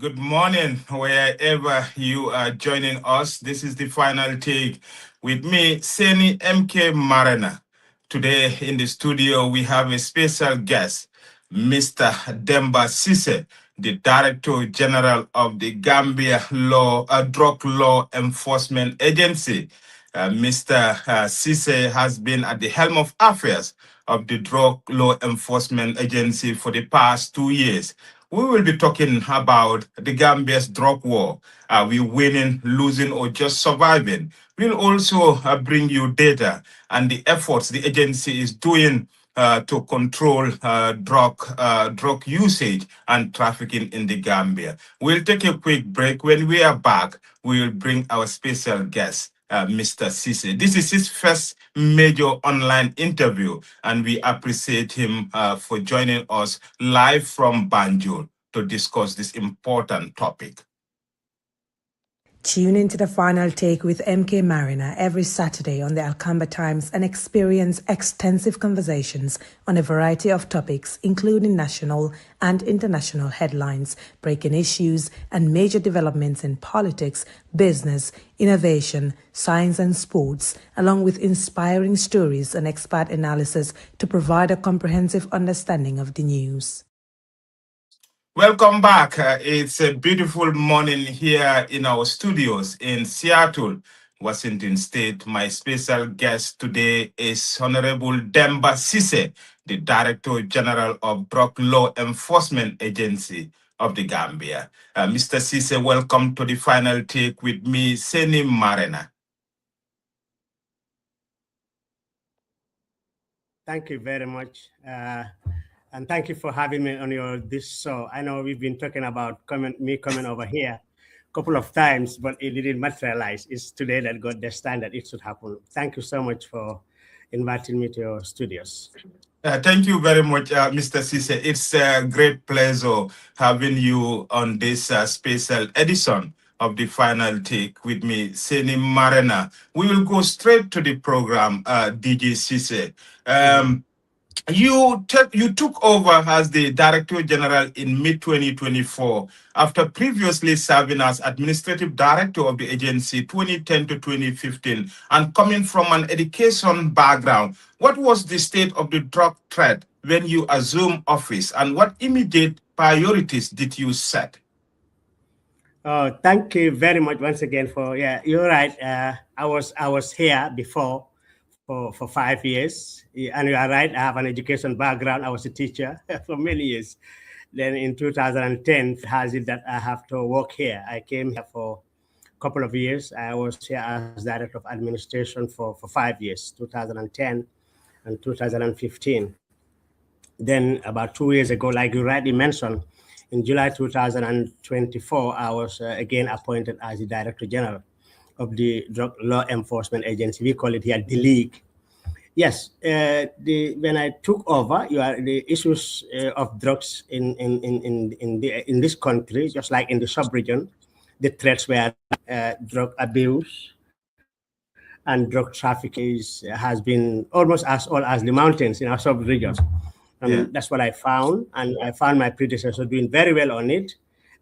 Good morning, wherever you are joining us. This is the final take with me, Seni MK Marina. Today in the studio, we have a special guest, Mr. Demba Ceesay, the Director General of the Gambia Drug Law Enforcement Agency. Mr. Ceesay has been at the helm of affairs of the Drug Law Enforcement Agency for the past 2 years. We will be talking about the Gambia's drug war. Are we winning, losing, or just surviving? We'll also bring you data and the efforts the agency is doing to control drug usage and trafficking in the Gambia. We'll take a quick break. When we are back, we will bring our special guest, Mr. Ceesay. This is his first major online interview, and we appreciate him for joining us live from Banjul to discuss this important topic. Tune into the final take with MK Marina every Saturday on the Alcamba Times and experience extensive conversations on a variety of topics, including national and international headlines, breaking issues, and major developments in politics, business, innovation, science, and sports, along with inspiring stories and expert analysis to provide a comprehensive understanding of the news. Welcome back. It's a beautiful morning here in our studios in Seattle, Washington State. My special guest today is Honorable Demba Ceesay, the Director General of Drug Law Enforcement Agency of the Gambia. Mr. Ceesay, welcome to the final take with me, Seni Marina. Thank you very much. And thank you for having me on this show. I know we've been talking about me coming over here a couple of times, but it didn't materialize. It's today that got the standard it should happen. Thank you so much for inviting me to your studios. Thank you very much, Mr. Ceesay. It's a great pleasure having you on this special edition of the final take with me, Seni Marina. We will go straight to the program, DJ Ceesay. You took over as the Director General in mid-2024 after previously serving as Administrative Director of the agency 2010 to 2015 and coming from an education background. What was the state of the drug threat when you assumed office, and what immediate priorities did you set? Thank you very much once again you're right. I was here before for 5 years, and you are right, I have an education background. I was a teacher for many years. Then in 2010, has it that I have to work here. I came here for a couple of years. I was here as Director of Administration for 5 years, 2010 and 2015. Then about 2 years ago, like you rightly mentioned, in July 2024, I was again appointed as the Director General of the Drug Law Enforcement Agency. We call it here the League. Yes, when I took over, the issues of drugs in this country, just like in the sub-region, the threats were drug abuse and drug trafficking has been almost as old as the mountains in our sub-regions. That's what I found, and I found my predecessor doing very well on it,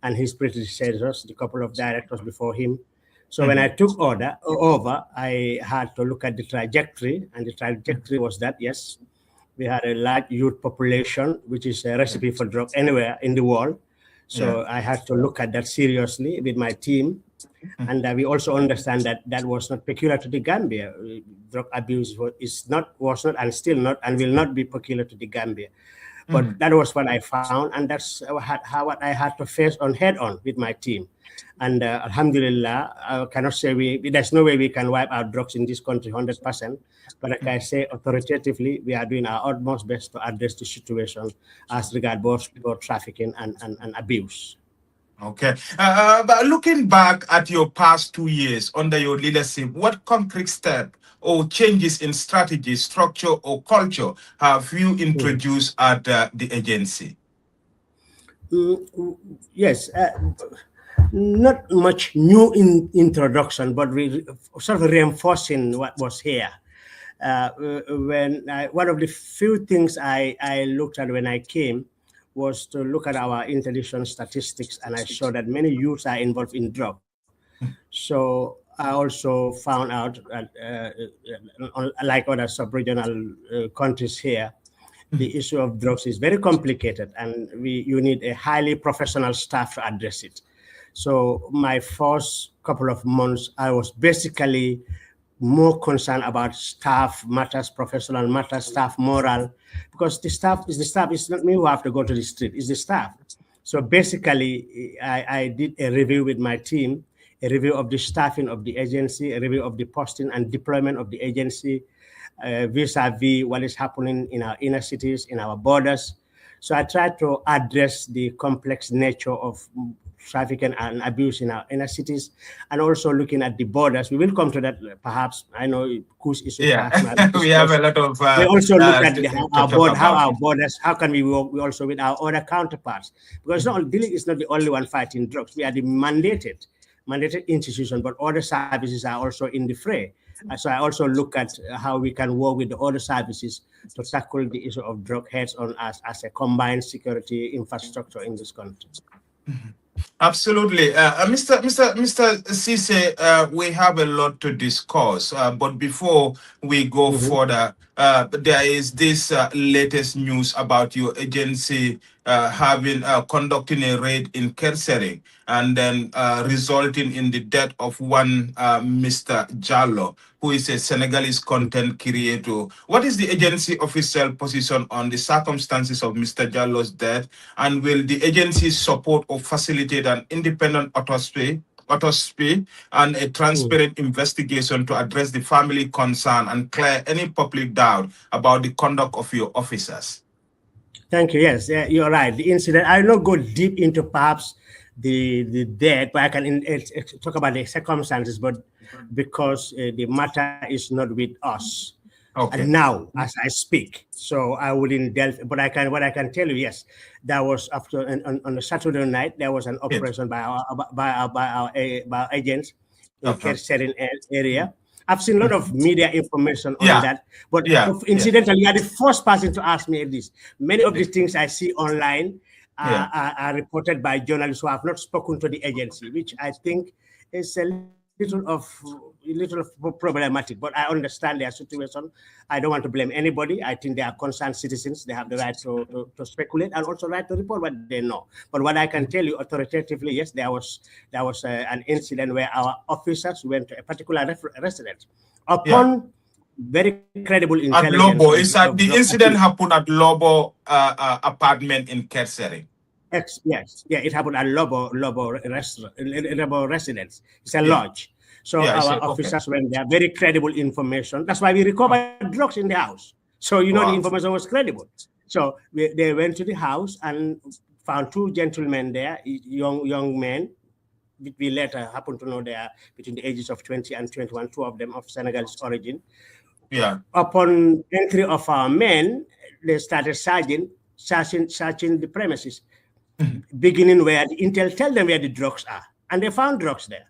and his predecessors, the couple of directors before him. So when I took over, I had to look at the trajectory, and the trajectory was that, yes, we had a large youth population, which is a recipe for drug anywhere in the world. So I had to look at that seriously with my team. And we also understand that that was not peculiar to the Gambia. Drug abuse was not, and still not, and will not be peculiar to the Gambia. But that was what I found, and that's how I had to face head on with my team. And alhamdulillah, I cannot say there's no way we can wipe out drugs in this country 100%. But like I say, authoritatively, we are doing our utmost best to address the situation as regards both trafficking and abuse. Okay. But looking back at your past 2 years under your leadership, what concrete step or changes in strategy, structure, or culture have you introduced at the agency? Yes. Not much new introduction, but sort of reinforcing what was here. One of the few things I looked at when I came was to look at our intelligence statistics, and I saw that many youths are involved in drug. So I also found out that, like other sub-regional countries here, the issue of drugs is very complicated, and you need a highly professional staff to address it. So my first couple of months, I was basically more concerned about staff matters, professional matters, staff morale, because the staff. It's not me who have to go to the street, it's the staff. So basically, I did a review with my team, a review of the staffing of the agency, a review of the posting and deployment of the agency, vis-a-vis what is happening in our inner cities, in our borders. So I tried to address the complex nature of trafficking and abuse in our inner cities, and also looking at the borders. We will come to that perhaps. I know Kush is we have a lot of. We also look at how our borders. How can we work? We also with our other counterparts, because Dili is not the only one fighting drugs. We are the mandated institution, but other services are also in the fray. So I also look at how we can work with the other services to tackle the issue of drug heads on us as a combined security infrastructure in this country. Absolutely. Mr. Ceesay, we have a lot to discuss, but before we go further, there is this latest news about your agency conducting a raid in Kersering, and then resulting in the death of one Mr. Jallo, who is a Senegalese content creator. What is the agency official position on the circumstances of Mr. Jallo's death, and will the agency support or facilitate an independent autopsy and a transparent investigation to address the family concern and clear any public doubt about the conduct of your officers? Thank you. Yes, you're right. The incident, I will not go deep into perhaps the death, but I can talk about the circumstances, but because the matter is not with us. Okay. And now, as I speak, so I wouldn't delve. But what I can tell you, yes, that was after on a Saturday night. There was an operation by our agents in Kersering area. I've seen a lot of media information on that, but incidentally, you are the first person to ask me this. Many of these things I see online are reported by journalists who have not spoken to the agency, which I think is a little problematic. But I understand their situation. I don't want to blame anybody. I think they are concerned citizens. They have the right to speculate, and also right to report what they know. But what I can tell you authoritatively, yes, there was an incident where our officers went to a particular residence upon very credible intelligence. At Lobo, the incident happened at Lobo apartment in Kersering. Yes, it happened at Lobo residence. It's a lodge. So our officers went there, very credible information. That's why we recovered drugs in the house. So the information was credible. So they went to the house and found two gentlemen there, young men. We later happened to know they are between the ages of 20 and 21, two of them of Senegalese origin. Yeah. Upon entry of our men, they started searching the premises, beginning where the intel tell them where the drugs are, and they found drugs there.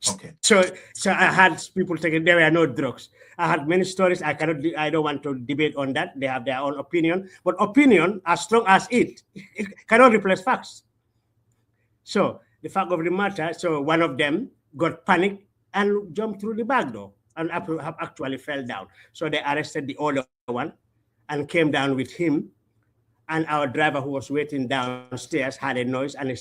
Okay. So I had people taking, there were no drugs. I had many stories. I don't want to debate on that. They have their own opinion, but opinion, as strong as it cannot replace facts. So the fact of the matter, so one of them got panicked and jumped through the back door and actually fell down. So they arrested the other one and came down with him. And our driver who was waiting downstairs had a noise, and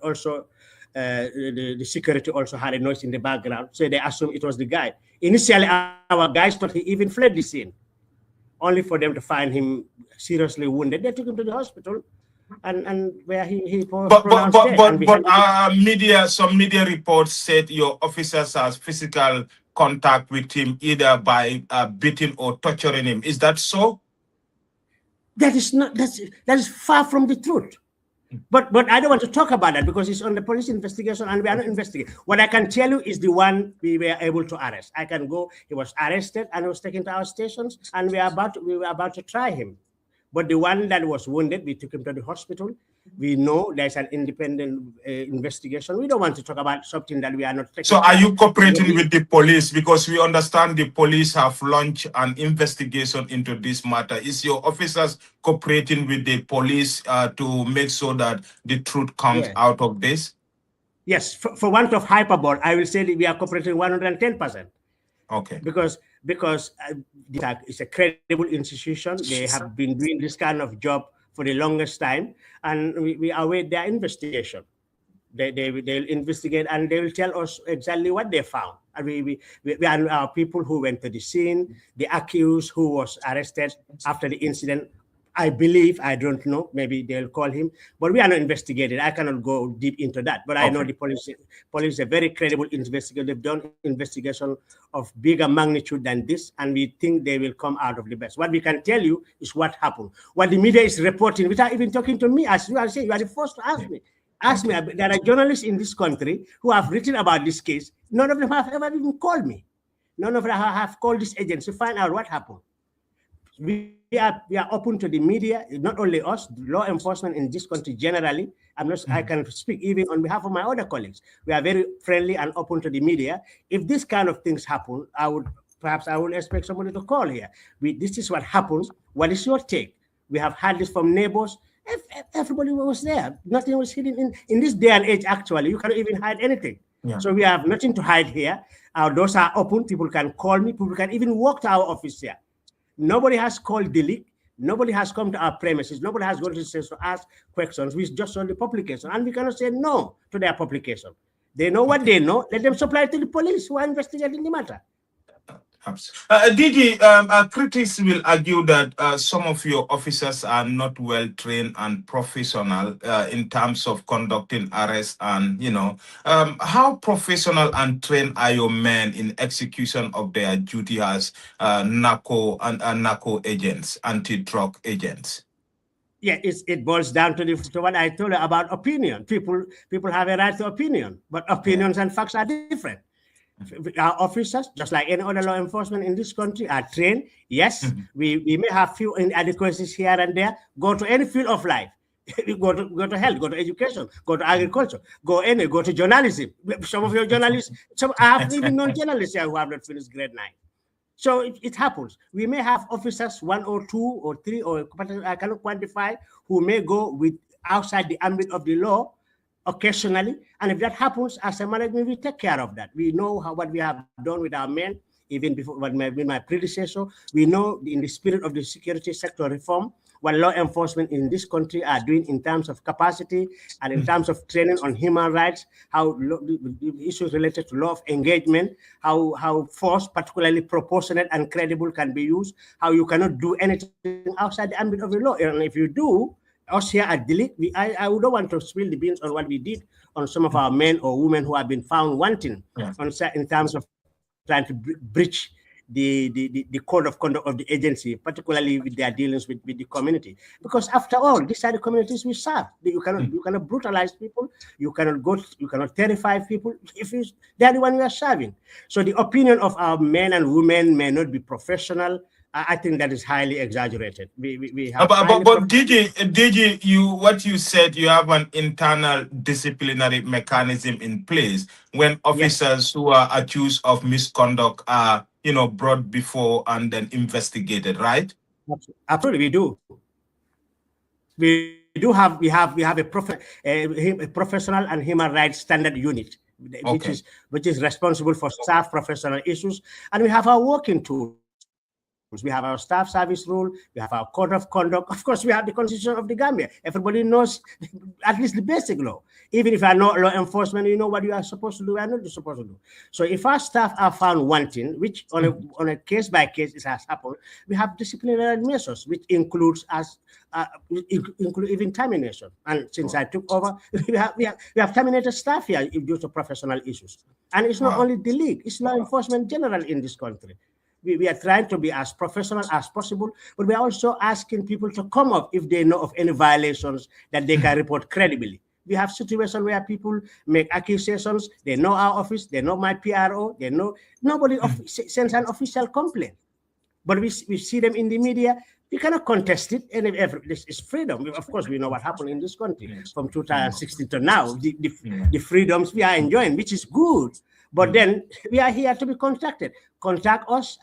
also the security also had a noise in the background. So they assumed it was the guy. Initially, our guys thought he even fled the scene, only for them to find him seriously wounded. They took him to the hospital, and where he pronounced dead. Some media reports said your officers had physical contact with him, either by beating or torturing him. Is that so? That is far from the truth. But I don't want to talk about that because it's on the police investigation and we are not investigating. What I can tell you is the one we were able to arrest. I can go. He was arrested and was taken to our stations, and we were about to try him. But the one that was wounded, we took him to the hospital. We know there's an independent investigation. We don't want to talk about something that we are not taking. So are you cooperating with the police? Because we understand the police have launched an investigation into this matter. Is your officers cooperating with the police to make sure that the truth comes out of this? Yes, for want of hyperbole, I will say that we are cooperating 110%. Okay. Because it's a credible institution. They have been doing this kind of job for the longest time, and we await their investigation. They'll investigate and they will tell us exactly what they found. And we are our people who went to the scene, the accused who was arrested after the incident. I believe, I don't know, maybe they'll call him, but we are not investigating. I cannot go deep into that, but I know the police is a very credible investigator. They've done investigation of bigger magnitude than this, and we think they will come out of the best. What we can tell you is what happened. What the media is reporting, without even talking to me, as you are saying, you are the first to ask me. Ask me, there are journalists in this country who have written about this case. None of them have ever even called me. None of them have called this agency to find out what happened. We are open to the media, not only us, law enforcement in this country generally. I can speak even on behalf of my other colleagues. We are very friendly and open to the media. If this kind of things happen, I would expect somebody to call here. This is what happens. What is your take? We have had this from neighbors. Everybody was there. Nothing was hidden in this day and age. Actually, you cannot even hide anything. Yeah. So we have nothing to hide here. Our doors are open. People can call me. People can even walk to our office here. Nobody has called delete. Nobody has come to our premises. Nobody has gone to to ask questions. We just saw the publication, and we cannot say no to their publication. They know what they know. Let them supply it to the police who are investigating the matter. DG, critics will argue that some of your officers are not well trained and professional in terms of conducting arrests, and how professional and trained are your men in execution of their duty as narco agents, anti-drug agents? Yeah, it boils down to what I told you about opinion. People have a right to opinion, but opinions and facts are different. Our officers, just like any other law enforcement in this country, are trained. Yes, we may have few inadequacies here and there. Go to any field of life. go to health, go to education, go to agriculture, go to journalism. Some of your journalists, I have even known journalists here who have not finished grade 9. So it happens. We may have officers, 1 or 2 or 3, or I cannot quantify, who may go outside the ambit of the law occasionally, and if that happens, as a management, we take care of that. We know what we have done with our men, even before with my predecessor. We know in the spirit of the security sector reform, what law enforcement in this country are doing in terms of capacity and in terms of training on human rights, how the issues related to law of engagement, how force, particularly proportionate and credible, can be used, how you cannot do anything outside the ambit of the law, and if you do, us here at Delete, I don't want to spill the beans on what we did on some of our men or women who have been found wanting in terms of trying to breach the code of conduct of the agency, particularly with their dealings with the community. Because after all, these are the communities we serve. You cannot brutalize people. You cannot terrify people. They are the one we are serving. So the opinion of our men and women may not be professional. I think that is highly exaggerated. We have but DG, what you said, you have an internal disciplinary mechanism in place when officers who are accused of misconduct are, brought before and then investigated, right? Absolutely, we do. We have a professional and human rights standard unit, which is responsible for staff professional issues, and we have our working tools. We have our staff service rule. We have our code of conduct. Of course, we have the Constitution of the Gambia. Everybody knows at least the basic law. Even if you are not law enforcement, you know what you are supposed to do and not supposed to do. So if our staff are found wanting, which on a case by case it has happened, we have disciplinary measures, which includes include even termination. And since I took over, we have terminated staff here due to professional issues. And it's not only the league; it's law enforcement general in this country. We are trying to be as professional as possible, but we are also asking people to come up if they know of any violations that they can report credibly. We have situations where people make accusations. They know our office. They know my PRO. They know nobody sends an official complaint. but we see them in the media. We cannot contest it, and this is freedom. Of course, we know what happened in this country from 2016 to now. The freedoms we are enjoying, which is good. But then we are here to be contacted. Contact us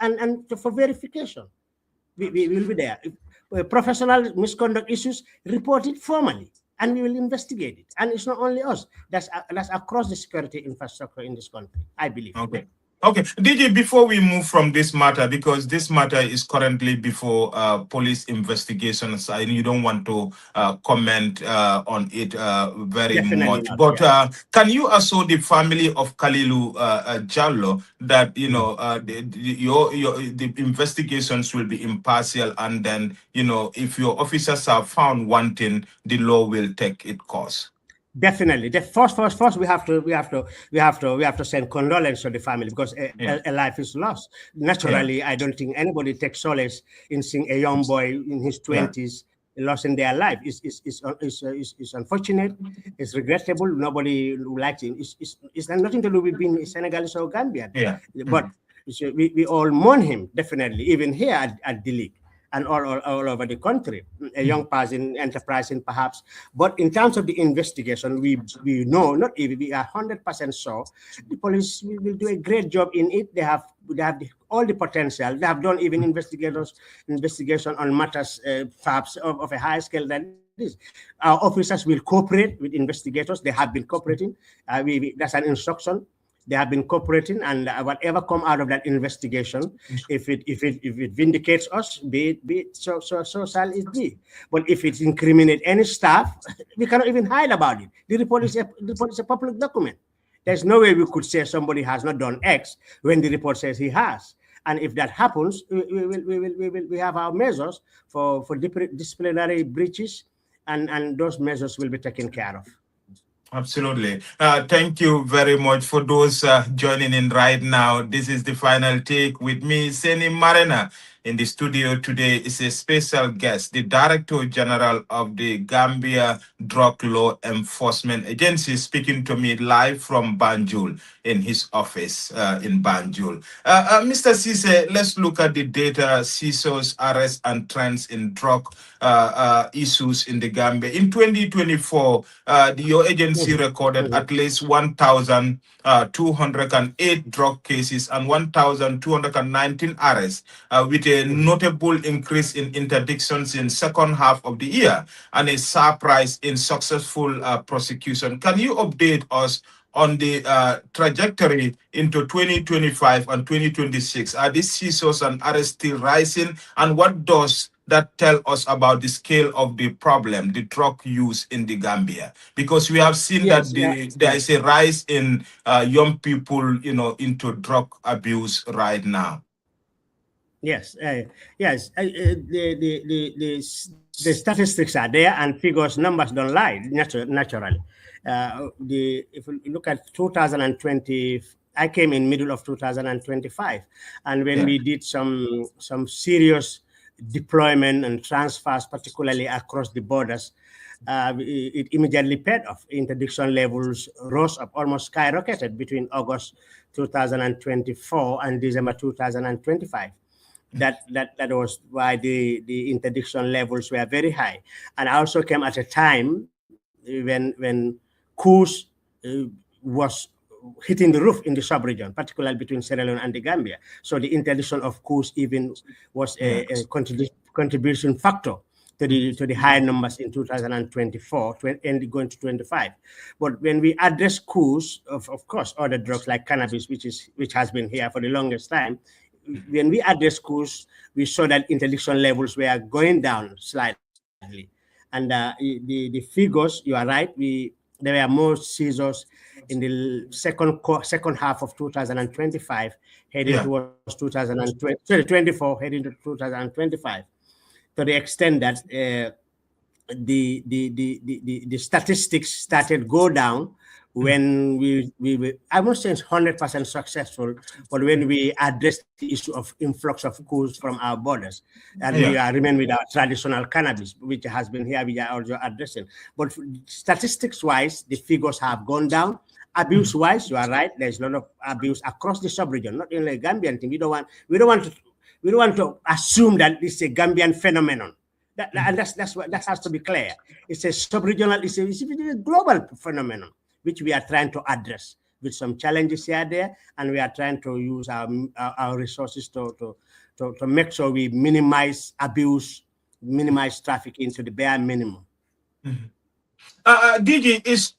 for verification. We will be there. If professional misconduct issues, report it formally, and we will investigate it. And it's not only us. That's across the security infrastructure in this country, I believe. Okay. Okay, DJ, before we move from this matter, because this matter is currently before police investigations, and you don't want to comment on it very Definitely much. not, But yeah. can you assure the family of Kalilu Jallo that the investigations will be impartial, and then if your officers are found wanting, the law will take its course? Definitely. The first, we have to send condolence to the family, because a life is lost. Naturally, I don't think anybody takes solace in seeing a young boy in his 20s losing their life. It's unfortunate. It's regrettable. Nobody likes it. It's nothing to do with being Senegalese or Gambian. But we all mourn him, definitely, even here at the league and all over the country, a young person enterprising perhaps. But in terms of the investigation, we know, not even, we are 100% sure the police will do a great job in it. They have all the potential. They have done even investigation on matters perhaps of a high scale than this. Our officers will cooperate with investigators. They have been cooperating. That's an instruction. They have been cooperating, and whatever come out of that investigation, if it vindicates us, be it so shall it be. But if it incriminates any staff, we cannot even hide about it. The report is a public document. There's no way we could say somebody has not done X when the report says he has. And if that happens, we have our measures for disciplinary breaches, and those measures will be taken care of. Absolutely. Thank you very much for those joining in right now. This is the final take with me, Seni Marina. In the studio today is a special guest, the Director General of the Gambia Drug Law Enforcement Agency, speaking to me live from Banjul in his office in Banjul. Mr. Ceesay, let's look at the data, CISO's arrests and trends in drug issues in the Gambia. In 2024, your agency recorded at least 1,208 drug cases and 1,219 arrests, with a notable increase in interdictions in second half of the year and a sharp rise in successful prosecution. Can you update us on the trajectory into 2025 and 2026? Are these CISOs and arrests still rising? And what does that tell us about the scale of the problem, the drug use in the Gambia? Because we have seen there is a rise in young people, into drug abuse right now. Yes, yes. The statistics are there, and figures, numbers don't lie naturally. If you look at 2020, I came in middle of 2025, and when we did some serious deployment and transfers, particularly across the borders, it immediately paid off. Interdiction levels rose up, almost skyrocketed between August 2024 and December 2025. That was why the interdiction levels were very high, and also came at a time when coups was hitting the roof in the sub-region, particularly between Sierra Leone and the Gambia. So the interdiction of coups even was a contribution factor to the high numbers in 2024 and going to 25. But when we address coups, of course, other drugs like cannabis, which has been here for the longest time, when we address coups, we saw that interdiction levels were going down slightly. And the figures, you are right, there were more seizures in the second half of 2025, heading towards 2024, heading to 2025, to the extent that the statistics started go down when we I won't say it's 100% successful, but when we address the issue of influx of coups from our borders, and we remain with our traditional cannabis, which has been here, we are also addressing. But statistics-wise, the figures have gone down. Abuse-wise, you are right. There's a lot of abuse across the sub-region, not only Gambian thing. We don't want We don't want to assume that it's a Gambian phenomenon. And that has to be clear. It's a sub-regional, it's a global phenomenon, which we are trying to address with some challenges here there, and we are trying to use our resources to make sure we minimize abuse, minimize trafficking to the bare minimum. DG, is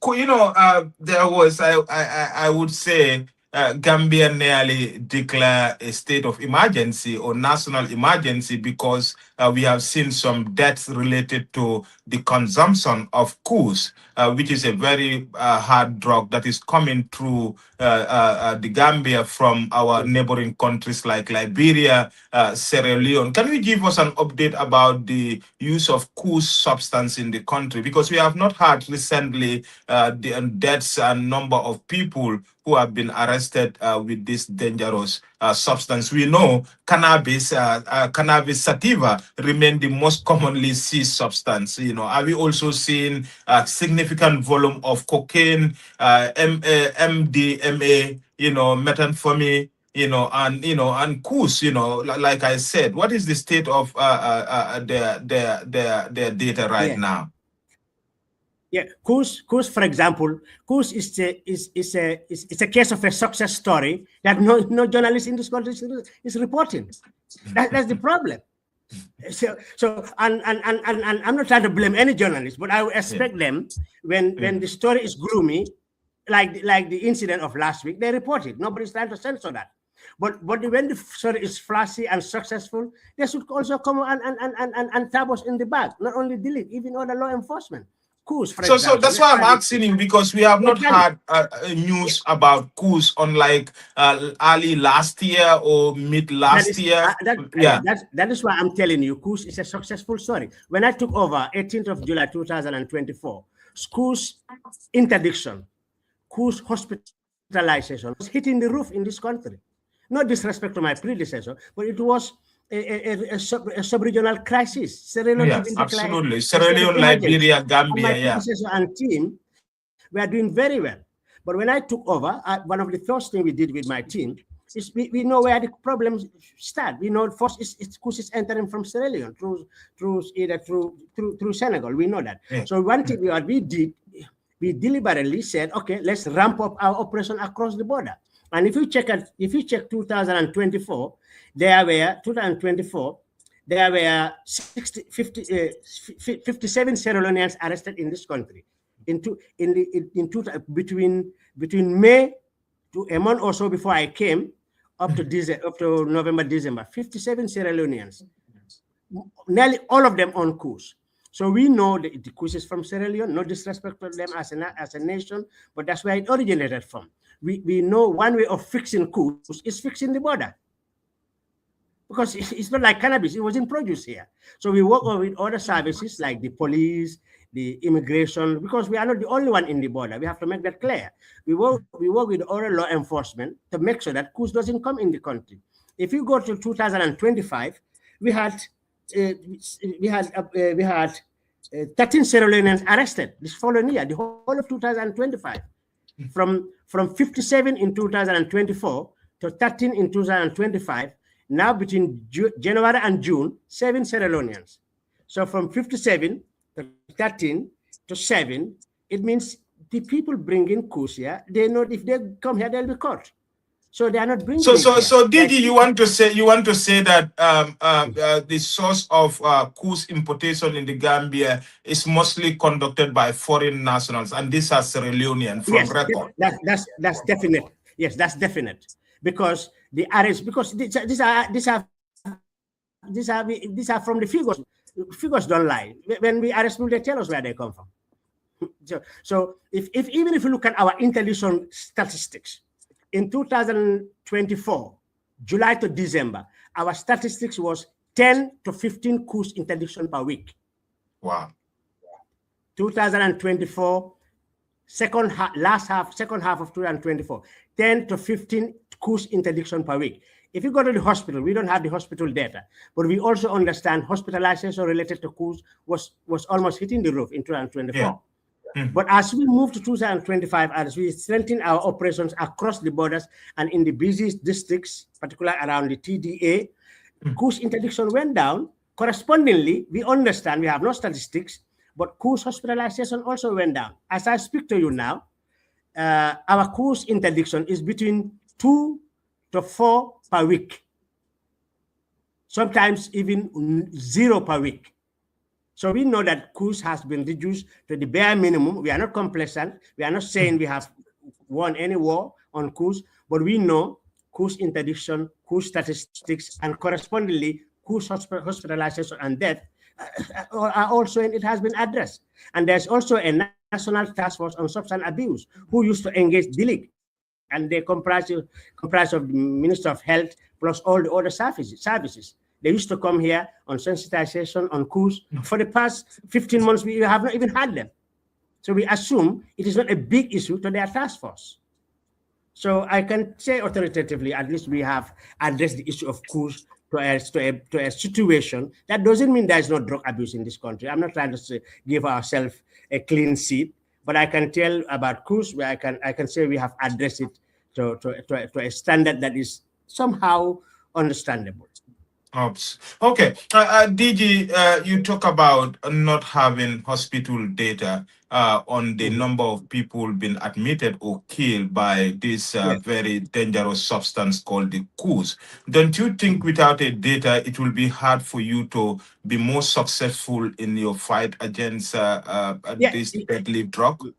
there was I would say Gambia nearly declare a state of emergency or national emergency because we have seen some deaths related to the consumption of coos, which is a very hard drug that is coming through the Gambia from our neighboring countries like Liberia, Sierra Leone. Can you give us an update about the use of coos substance in the country? Because we have not had recently the deaths and number of people who have been arrested with this dangerous substance. We know cannabis sativa remain the most commonly seized substance. Are we also seeing a significant volume of cocaine, MDMA, methamphetamine, and coos? Like I said, what is the state of their data right now? Yeah, coos, for example, coos is a case of a success story that no journalist in this country is reporting. That's the problem. So and I'm not trying to blame any journalist, but I would expect them when the story is gloomy, like the incident of last week, they report it. Nobody's trying to censor that. But when the story is flashy and successful, they should also come and tap us in the back, not only delete, even other law enforcement. Coos, for example. So that's why I'm asking him, because we have not had news about coos unlike early last year or mid last year. That is why I'm telling you, coos is a successful story. When I took over 18th of July 2024, coos interdiction, coos hospitalization was hitting the roof in this country. No disrespect to my predecessor, but it was a sub-regional crisis. Sierra Leone, yes, absolutely. Sierra Leone, Liberia, Gambia, my predecessor and team were doing very well. But when I took over, one of the first things we did with my team is we know where the problems start. We know first it's entering from Sierra Leone through Senegal. We know that. Yeah. So one thing we did, we deliberately said, okay, let's ramp up our operation across the border. And if you check 2024, there were 57 Sierra Leoneans arrested in this country. Between May to a month or so before I came, up to November, December, 57 Sierra Leoneans, nearly all of them on coos. So we know the coos is from Sierra Leone. No disrespect to them as a nation, but that's where it originated from. We know one way of fixing coos is fixing the border, because it's not like cannabis. It wasn't produced here. So we work with other services like the police, the immigration, because we are not the only one in the border. We have to make that clear. We work with other law enforcement to make sure that coos doesn't come in the country. If you go to 2025, we had 13 Sierra Leoneans arrested this following year, the whole of 2025. From 57 in 2024 to 13 in 2025, now between January and June, 7 Sierra Leoneans. So from 57 to 13 to 7, it means the people bringing coos here, they know if they come here, they'll be caught. So they are not bringing. So Didi, you want to say that the source of coos importation in the Gambia is mostly conducted by foreign nationals, and these are Sierra Leonean from record. That's definite. Yes, that's definite, because the arrest, because these are from the figures. Figures don't lie. When we arrest people, they tell us where they come from. So even if you look at our intelligence statistics, in 2024, July to December, our statistics was 10 to 15 coos interdiction per week. Wow. 2024, second half of 2024, 10 to 15 coos interdiction per week. If you go to the hospital, we don't have the hospital data, but we also understand hospitalization related to coos was almost hitting the roof in 2024. Yeah. Mm-hmm. But as we move to 2025, as we strengthen our operations across the borders and in the busiest districts, particularly around the TDA, Coos interdiction went down. Correspondingly, we understand we have no statistics, but Coos hospitalization also went down. As I speak to you now, our Coos interdiction is between 2 to 4 per week, sometimes even 0 per week. So we know that Coos has been reduced to the bare minimum. We are not complacent. We are not saying we have won any war on Coos, but we know Coos interdiction, Coos statistics, and correspondingly Coos hospitalization and death are also, it has been addressed. And there's also a national task force on substance abuse who used to engage DILIG, and they comprise of the Minister of Health plus all the other services. They used to come here on sensitization on Coos. For the past 15 months, we have not even had them. So we assume it is not a big issue to their task force. So I can say authoritatively, at least we have addressed the issue of Coos to a situation. That doesn't mean there is no drug abuse in this country. I'm not trying to give ourselves a clean sheet, but I can tell about Coos where I can say we have addressed it to a standard that is somehow understandable. Okay, DG, you talk about not having hospital data on the number of people being admitted or killed by this very dangerous substance called the Coos. Don't you think without a data, it will be hard for you to be more successful in your fight against this deadly drug?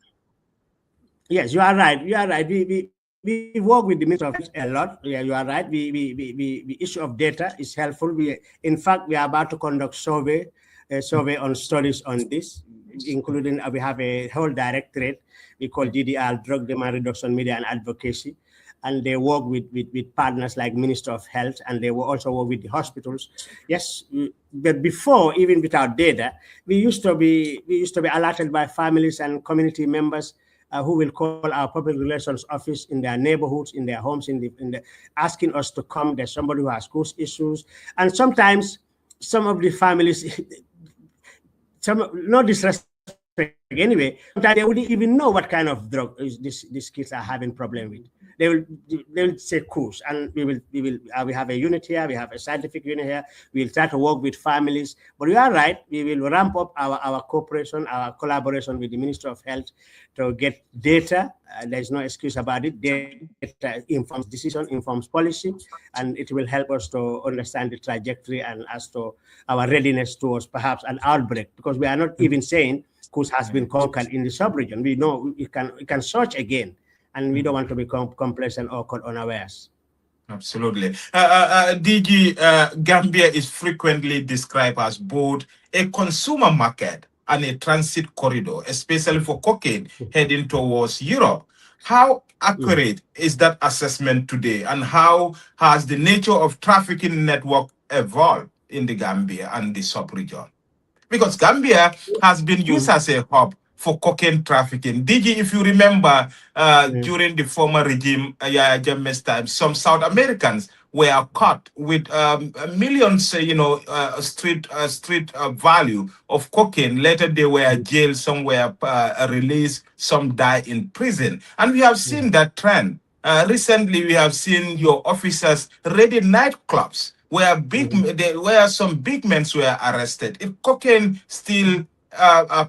Yes, you are right. You are right. We work with the Minister of Health a lot. Yeah, you are right. The issue of data is helpful. In fact, we are about to conduct a survey on studies on this, including we have a whole directorate we call DDR, Drug Demand Reduction, Media and Advocacy, and they work with partners like Minister of Health, and they will also work with the hospitals. Yes, but before, even without data, we used to be alerted by families and community members who will call our public relations office in their neighborhoods, in their homes, asking us to come. There's somebody who has Coos issues. And sometimes some of the families, no disrespect anyway, sometimes they wouldn't even know what kind of drug these kids are having problem with. They will say Coos, and we have a unit here, we have a scientific unit here. We'll try to work with families. But you are right, we will ramp up our cooperation, our collaboration with the Ministry of Health to get data. There's no excuse about it. Data informs decision, informs policy, and it will help us to understand the trajectory and as to our readiness towards perhaps an outbreak, because we are not even saying Coos has been conquered in the sub-region. We know it can surge again, and we don't want to become complacent or caught unawares. Absolutely. DG, Gambia is frequently described as both a consumer market and a transit corridor, especially for cocaine heading towards Europe. How accurate is that assessment today, and how has the nature of trafficking network evolved in the Gambia and the sub-region? Because Gambia has been used as a hub for cocaine trafficking. DG, if you remember, during the former regime, Jammeh's time, some South Americans were caught with millions, street value of cocaine. Later, they were jailed, some were released, some died in prison. And we have seen that trend. Recently, we have seen your officers raiding nightclubs where some big men were arrested. If cocaine still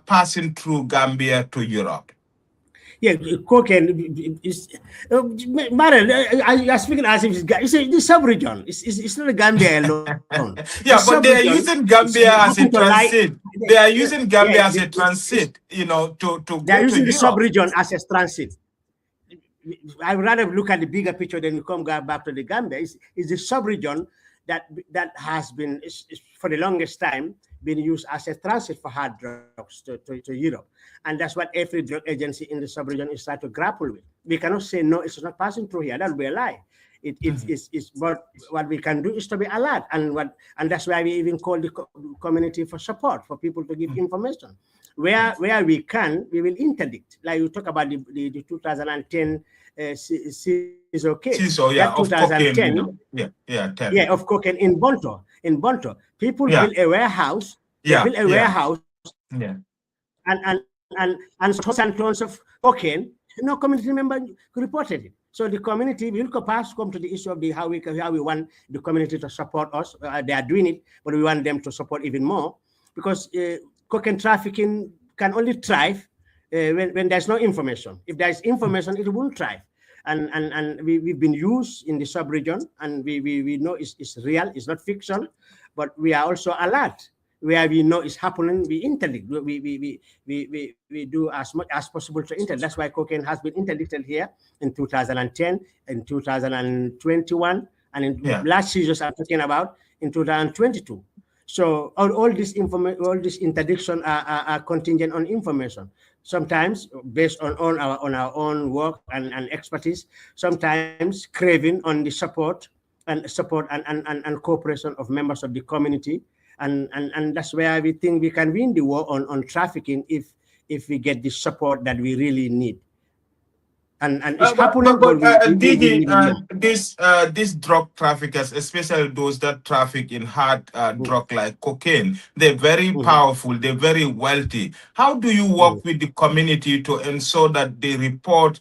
passing through Gambia to Europe. Yeah, cocaine is. Maren, you're speaking as if it's the sub-region. It's not Gambia alone. Yeah, but they are using Gambia as a transit. They are using Gambia as a transit, to go they are using to the Europe. sub-region as a transit. I would rather look at the bigger picture than you come back to the Gambia. It's the sub-region that has been, for the longest time, been used as a transit for hard drugs to Europe. And that's what every drug agency in the sub-region is trying to grapple with. We cannot say, no, it's not passing through here. That would be a lie. It's what we can do is to be alert. And that's why we even call the community for support, for people to give information. Where we can, we will interdict. Like you talk about the 2010 Ceesay case. Ceesay, yeah, of 2010, cocaine, of cocaine in Bonto. People built a warehouse. Built a warehouse. Yeah. And tons and tons of cocaine. No community member reported it. So the community will perhaps come to the issue of how we want the community to support us. They are doing it, but we want them to support even more, because cocaine trafficking can only thrive when there's no information. If there's information, it won't thrive. And we've been used in the sub-region, and we know it's real, it's not fiction, but we are also alert. Where we know it's happening, we interdict. We do as much as possible to interdict. That's why cocaine has been interdicted here in 2010, in 2021, and in last seasons I'm talking about in 2022. So all this interdiction are contingent on information. Sometimes based on our own work and expertise. Sometimes craving on the support and cooperation of members of the community. And that's where we think we can win the war on trafficking if we get the support that we really need. And it's happening. These drug traffickers, especially those that traffic in hard drug like cocaine, they're very powerful, they're very wealthy. How do you work with the community to ensure that they report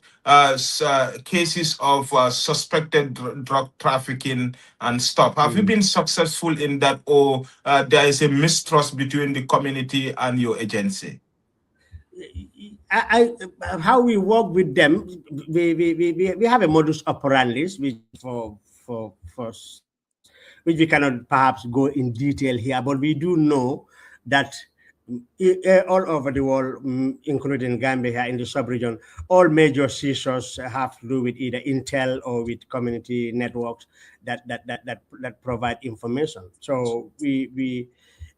cases of suspected drug trafficking and stop? Have you been successful in that, or there is a mistrust between the community and your agency? How we work with them, we have a modus operandi, which which we cannot perhaps go in detail here, but we do know that all over the world, including Gambia here in the sub-region, all major seizures have to do with either intel or with community networks that provide information. So we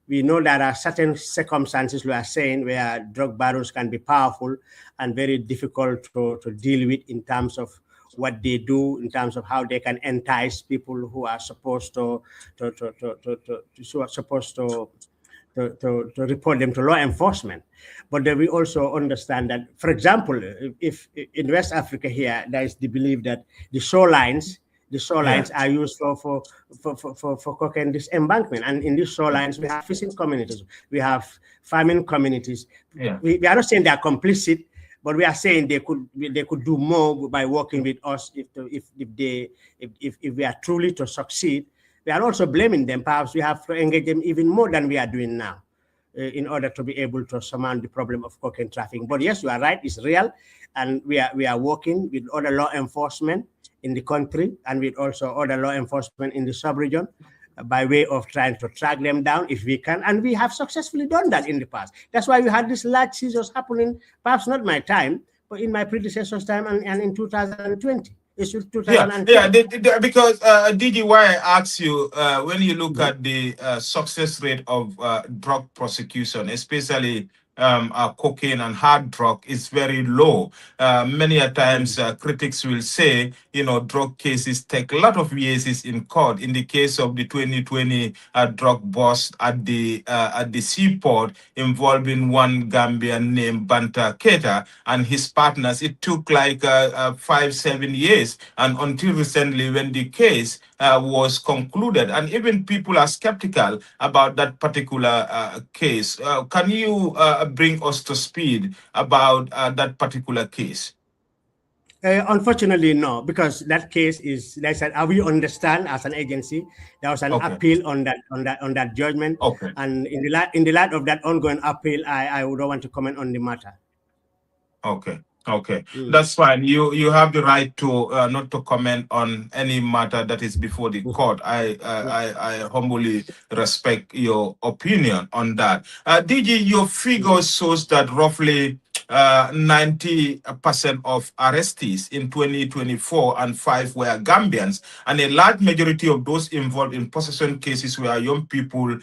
know there are certain circumstances, we are saying, where drug barons can be powerful and very difficult to deal with in terms of what they do, in terms of how they can entice people who are supposed to report them to law enforcement. But then we also understand that, for example, if in West Africa here, there is the belief that the shorelines are used for cocaine disembankment. And in these shorelines, we have fishing communities, we have farming communities. We are not saying they are complicit, but we are saying they could do more by working with us if we are truly to succeed. We are also blaming them. Perhaps we have to engage them even more than we are doing now in order to be able to surmount the problem of cocaine trafficking. But yes, you are right, it's real. And we are working with other law enforcement in the country and with also other law enforcement in the sub-region by way of trying to track them down if we can. And we have successfully done that in the past. That's why we had these large seizures happening, perhaps not my time, but in my predecessor's time and in 2020. Because DG, why I ask you, when you look at the success rate of drug prosecution, especially cocaine and hard drug, is very low. Many a times critics will say, drug cases take a lot of years in court. In the case of the 2020 drug bust at the seaport involving one Gambian named Banta Keita and his partners, it took like 5-7 years, and until recently when the case was concluded, and even people are skeptical about that particular case. Can you bring us to speed about that particular case? Unfortunately, no, because that case is, like I said, we understand as an agency, there was an appeal on that judgment. And in the light of that ongoing appeal, I would not want to comment on the matter. Okay, that's fine. You have the right to not to comment on any matter that is before the court. I humbly respect your opinion on that. DG, your figure shows that roughly 90% of arrestees in 2024 and 5 were Gambians, and a large majority of those involved in possession cases were young people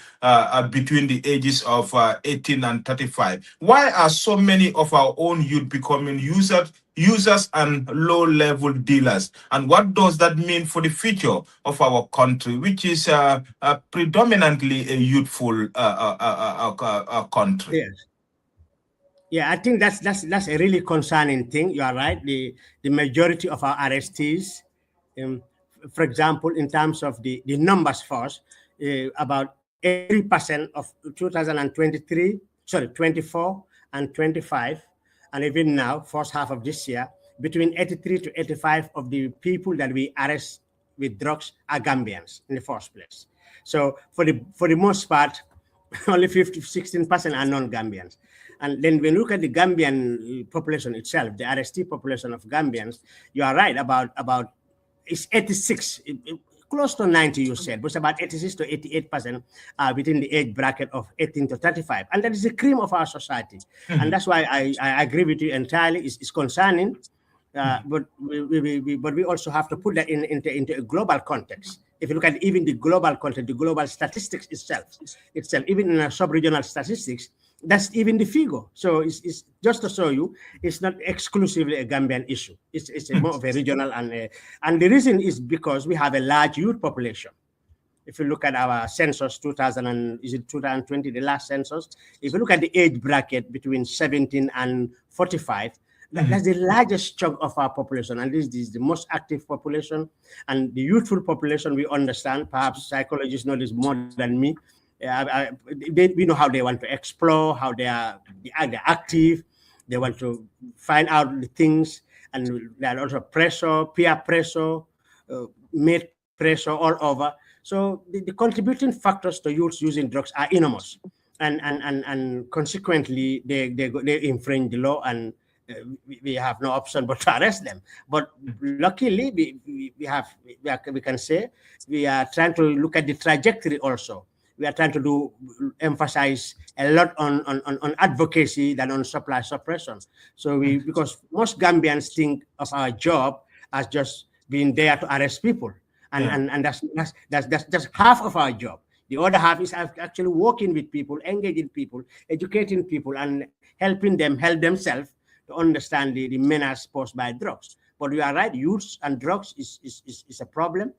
between the ages of 18 and 35. Why are so many of our own youth becoming users and low-level dealers? And what does that mean for the future of our country, which is predominantly a youthful country? Yes. Yeah, I think that's a really concerning thing. You are right. The majority of our arrestees, for example, in terms of the numbers first, about 80% of 24 and 25, and even now, first half of this year, between 83 to 85 of the people that we arrest with drugs are Gambians in the first place. So for the most part, only 16% are non-Gambians. And then when you look at the Gambian population itself, the RST population of Gambians, you are right about it's 86, close to 90 you said, but it's about 86 to 88% within the age bracket of 18 to 35. And that is the cream of our society. And that's why I agree with you entirely. It's concerning, but we also have to put that into a global context. If you look at even the global context, the global statistics itself, even in our sub-regional statistics, that's even the figure. So it's just to show you, it's not exclusively a Gambian issue. It's more of a regional, and the reason is because we have a large youth population. If you look at our census, 2020, the last census, if you look at the age bracket between 17 and 45, that's the largest chunk of our population, and this is the most active population. And the youthful population, we understand, perhaps psychologists know this more than me. We know how they want to explore, how they're active, they want to find out the things, and there are also pressure, peer pressure, mate pressure all over. So the contributing factors to youth using drugs are enormous, and consequently they infringe the law, and we have no option but to arrest them. But luckily, we can say we are trying to look at the trajectory also. We are trying to emphasize a lot on advocacy than on supply suppression. So because most Gambians think of our job as just being there to arrest people, and that's half of our job. The other half is actually working with people, engaging people, educating people, and helping them help themselves to understand the menace posed by drugs. But you are right, use and drugs is a problem.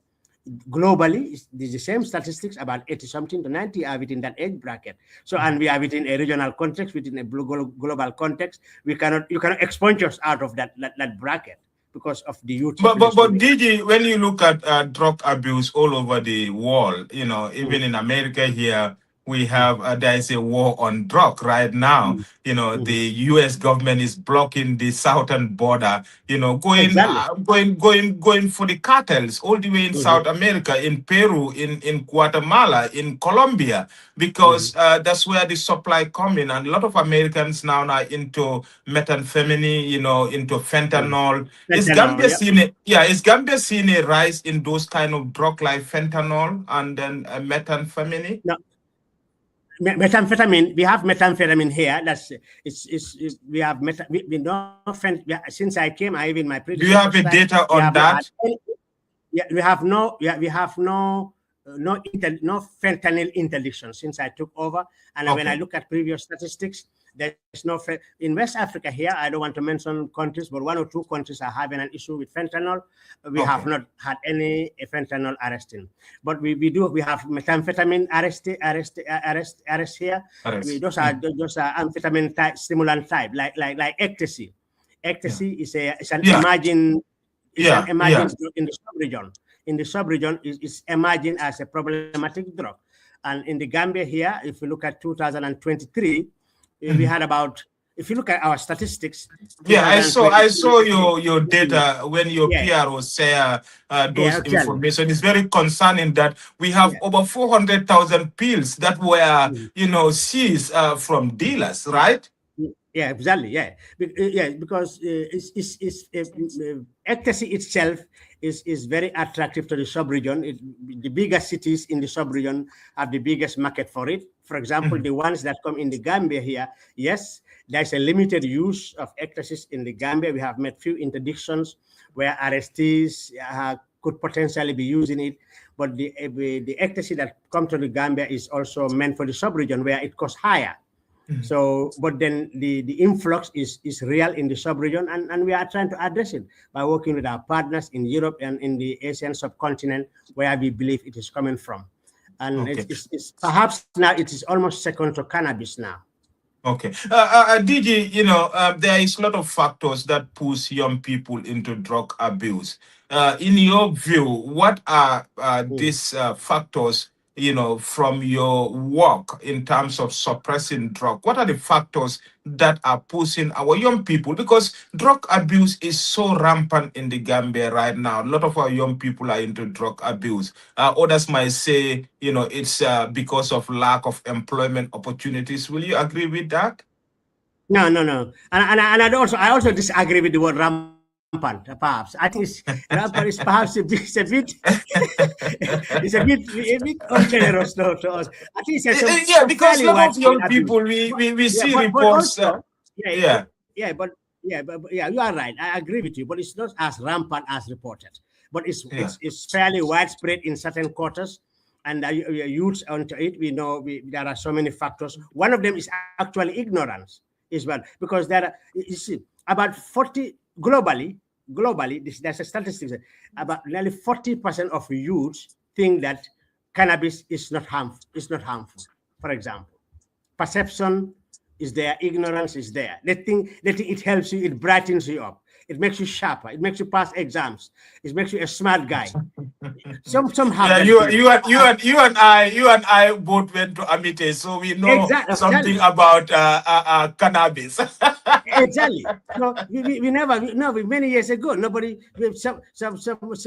Globally, it's the same statistics, about 80 something to 90 are within that age bracket. So, and we are within a regional context, within a global context. You cannot expunge us out of that bracket because of the youth. But DG, when you look at drug abuse all over the world, even in America here, we have there is a war on drug right now. The U.S. government is blocking the southern border. Going for the cartels all the way in South America, in Peru, in Guatemala, in Colombia, because that's where the supply come in, and a lot of Americans now are into methamphetamine, into fentanyl. Is Gambia seeing a rise in those kind of drug like fentanyl and then methamphetamine? No. Methamphetamine, we have methamphetamine here. We have since I came, I even my previous. Do you have the data on that? We have no fentanyl interdiction since I took over. And when I look at previous statistics, there's no in West Africa here. I don't want to mention countries, but 1 or 2 countries are having an issue with fentanyl. We have not had any fentanyl arresting, but we have methamphetamine arrest here. Those are amphetamine type, stimulant type, like ecstasy. Ecstasy is an emerging in the sub-region. In the sub-region, is emerging as a problematic drug. And in the Gambia here, if you look at 2023. We had about, if you look at our statistics. Yeah, I saw your data when your PRO share those information. It's very concerning that we have over 400,000 pills that were, seized from dealers, right? Yeah, exactly. Yeah, because ecstasy itself is very attractive to the sub-region. The biggest cities in the sub-region have the biggest market for it. For example, the ones that come in the Gambia here, yes, there's a limited use of ecstasy in the Gambia. We have made few interdictions where arrestees could potentially be using it. But the ecstasy that come to the Gambia is also meant for the sub-region where it costs higher. So, but then the influx is real in the sub-region, and we are trying to address it by working with our partners in Europe and in the Asian subcontinent where we believe it is coming from. And it's perhaps now it is almost second to cannabis now. Okay. DG, there is a lot of factors that push young people into drug abuse. In your view, what are these factors from your work in terms of suppressing drug? What are the factors that are pushing our young people? Because drug abuse is so rampant in the Gambia right now. A lot of our young people are into drug abuse. Others might say, it's because of lack of employment opportunities. Will you agree with that? No, no, no. And I also disagree with the word rampant, perhaps. I think rampant is perhaps it's a bit ungenerous to us. I think it's Yeah, some because fairly a lot of widespread young abuse. people, we Yeah, see but reports. also, yeah, Yeah, yeah, you are right. I agree with you, but it's not as rampant as reported. But it's yeah. it's it's fairly widespread in certain quarters, and youths onto it. We know there are so many factors. One of them is actually ignorance, is well, because there are, you see, about 40 globally. There's a statistic that about nearly 40% of youths think that cannabis is not harmful. For example, perception is there, ignorance is there. They think it helps you, it brightens you up, it makes you sharper, it makes you pass exams, it makes you a smart guy. Some have Yeah, that you belief. you and you and you and I both went to Amite, so we know Exactly, something about cannabis. exactly. So we never no many years ago nobody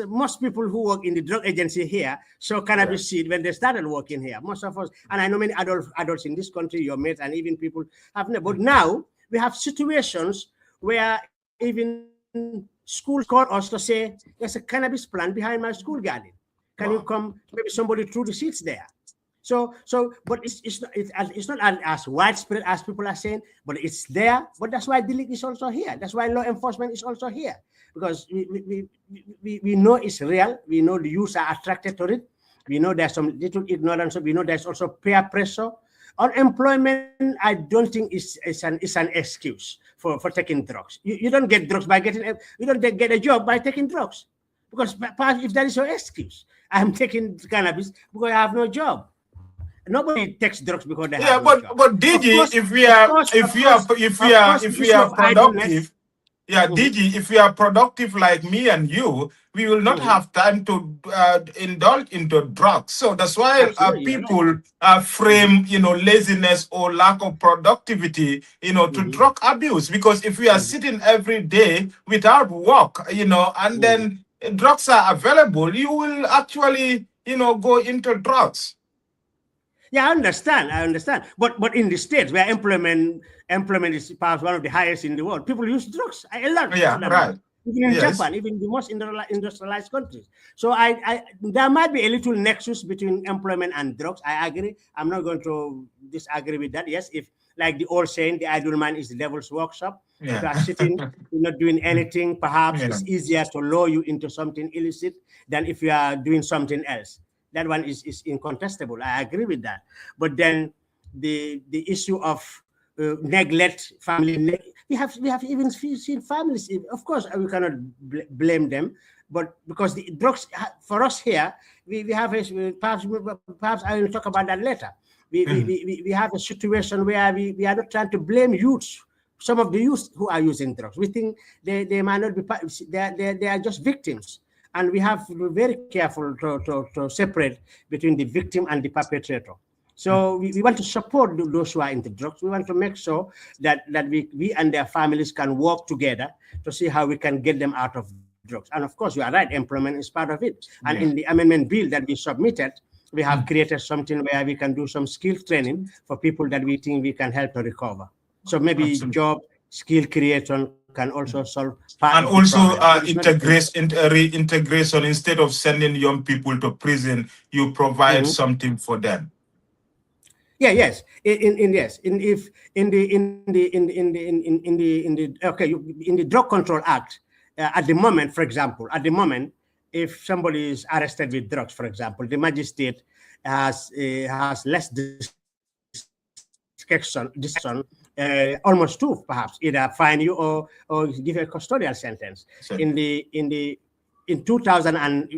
most people who work in the drug agency here saw Yeah. cannabis seed when they started working here. Most of us, and I know many adults in this country, your mates, and even people have never. But now we have situations where even schools call us to say there's a cannabis plant behind my school garden. Can you Wow. come? Maybe somebody threw the seeds there. But it's not as widespread as people are saying, but it's there. But that's why the league is also here. That's why law enforcement is also here, because we know it's real. We know the youth are attracted to it. We know there's some little ignorance. We know there's also peer pressure. Unemployment, I don't think is an excuse for taking drugs. You don't get drugs by you don't get a job by taking drugs, because perhaps if that is your excuse, I'm taking cannabis because I have no job. Nobody takes drugs because they Yeah, have no job. but Of DG, course, if the we issue are of idleness. productive, yeah, Mhm, DG, if we are productive like me and you, we will not mhm. have time to indulge into drugs. So that's why Absolutely, you're right. people Mhm, frame, laziness or lack of productivity, to mhm, drug abuse. Because if we are mhm, sitting every day without work, and mhm. then drugs are available, you will actually, go into drugs. Yeah, I understand. But in the states where employment is perhaps one of the highest in the world, people use drugs a lot for Yeah, that matter. right. Even in Yes. Japan, even the most industrialized countries. So I there might be a little nexus between employment and drugs. I agree. I'm not going to disagree with that. Yes, if like the old saying, the idle man is the devil's workshop. If you Yeah. are sitting, you're not doing anything, perhaps Yeah. it's easier to lure you into something illicit than if you are doing something else. That one is incontestable. I agree with that. But then the issue of neglect, we have even seen families. Of course, we cannot blame them, but because the drugs for us here, we have perhaps I will talk about that later. We have a situation where we are not trying to blame youths. Some of the youth who are using drugs, we think they might not be. They are just victims, and we have to be very careful to separate between the victim and the perpetrator. So we want to support those who are into drugs. We want to make sure that we and their families can work together to see how we can get them out of drugs. And of course, you are right, employment is part of it. And in the Yeah. amendment bill that we submitted, we have Mm. created something where we can do some skill training for people that we think we can help to recover. So maybe Absolutely. job skill creation can also solve part of And the also problem, but it's not the solution. reintegration. Instead of sending young people to prison, you provide Mhm. something for them. Yeah, yes. In yes, in if in the Drug Control Act, at the moment, for example, if somebody is arrested with drugs, for example, the magistrate has less discretion, almost two, perhaps either fine you or give a custodial sentence. So, In 2000 and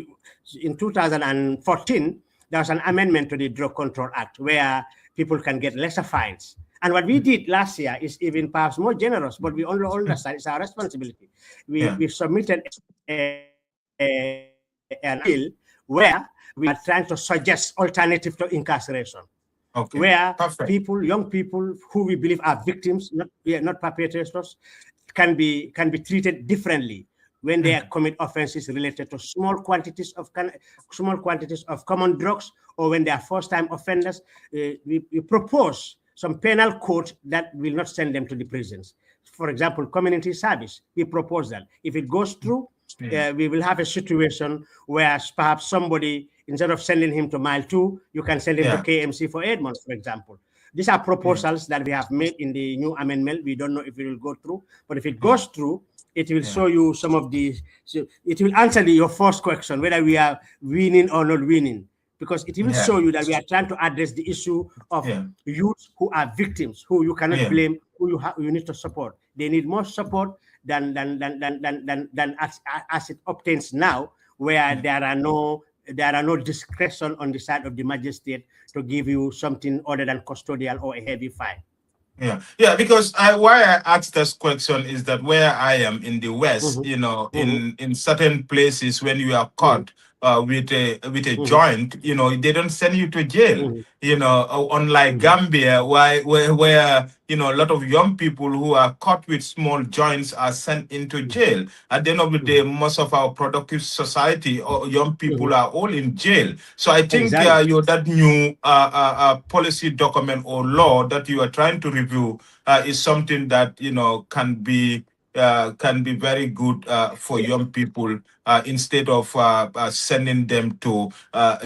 in 2014, there was an amendment to the Drug Control Act where people can get lesser fines. And what we did last year is even perhaps more generous, but we only understand it's our responsibility. yeah. We submitted an bill where where we are trying to suggest alternative to incarceration. Okay. Where Perfect. young people who we believe are victims, not perpetrators, can be treated differently when they commit offenses related to small quantities of common drugs, or when they are first-time offenders. We propose some penal code that will not send them to the prisons. For example, community service. We propose that if it goes through, we will have a situation where perhaps somebody, instead of sending him to mile 2, you can send him to KMC for 8 months, for example. These are proposals that we have made in the new amendment. We don't know if it will go through, but if it goes through, it will show you some of the, it will answer your first question, whether we are winning or not winning, because it will show you that we are trying to address the issue of youth who are victims, who you cannot blame, who you need to support. They need more support than as it obtains now, where there are no discretion on the side of the magistrate to give you something other than custodial or a heavy fine. Yeah, because why I asked this question is that where I am in the West, you know, in certain places, when you are caught with a joint, you know, they don't send you to jail. You know, unlike Gambia, where you know, a lot of young people who are caught with small joints are sent into jail. At the end of the day, most of our productive society or young people are all in jail. So I think that new policy document or law that you are trying to review is something that, you know, can be very good for young people instead of sending them to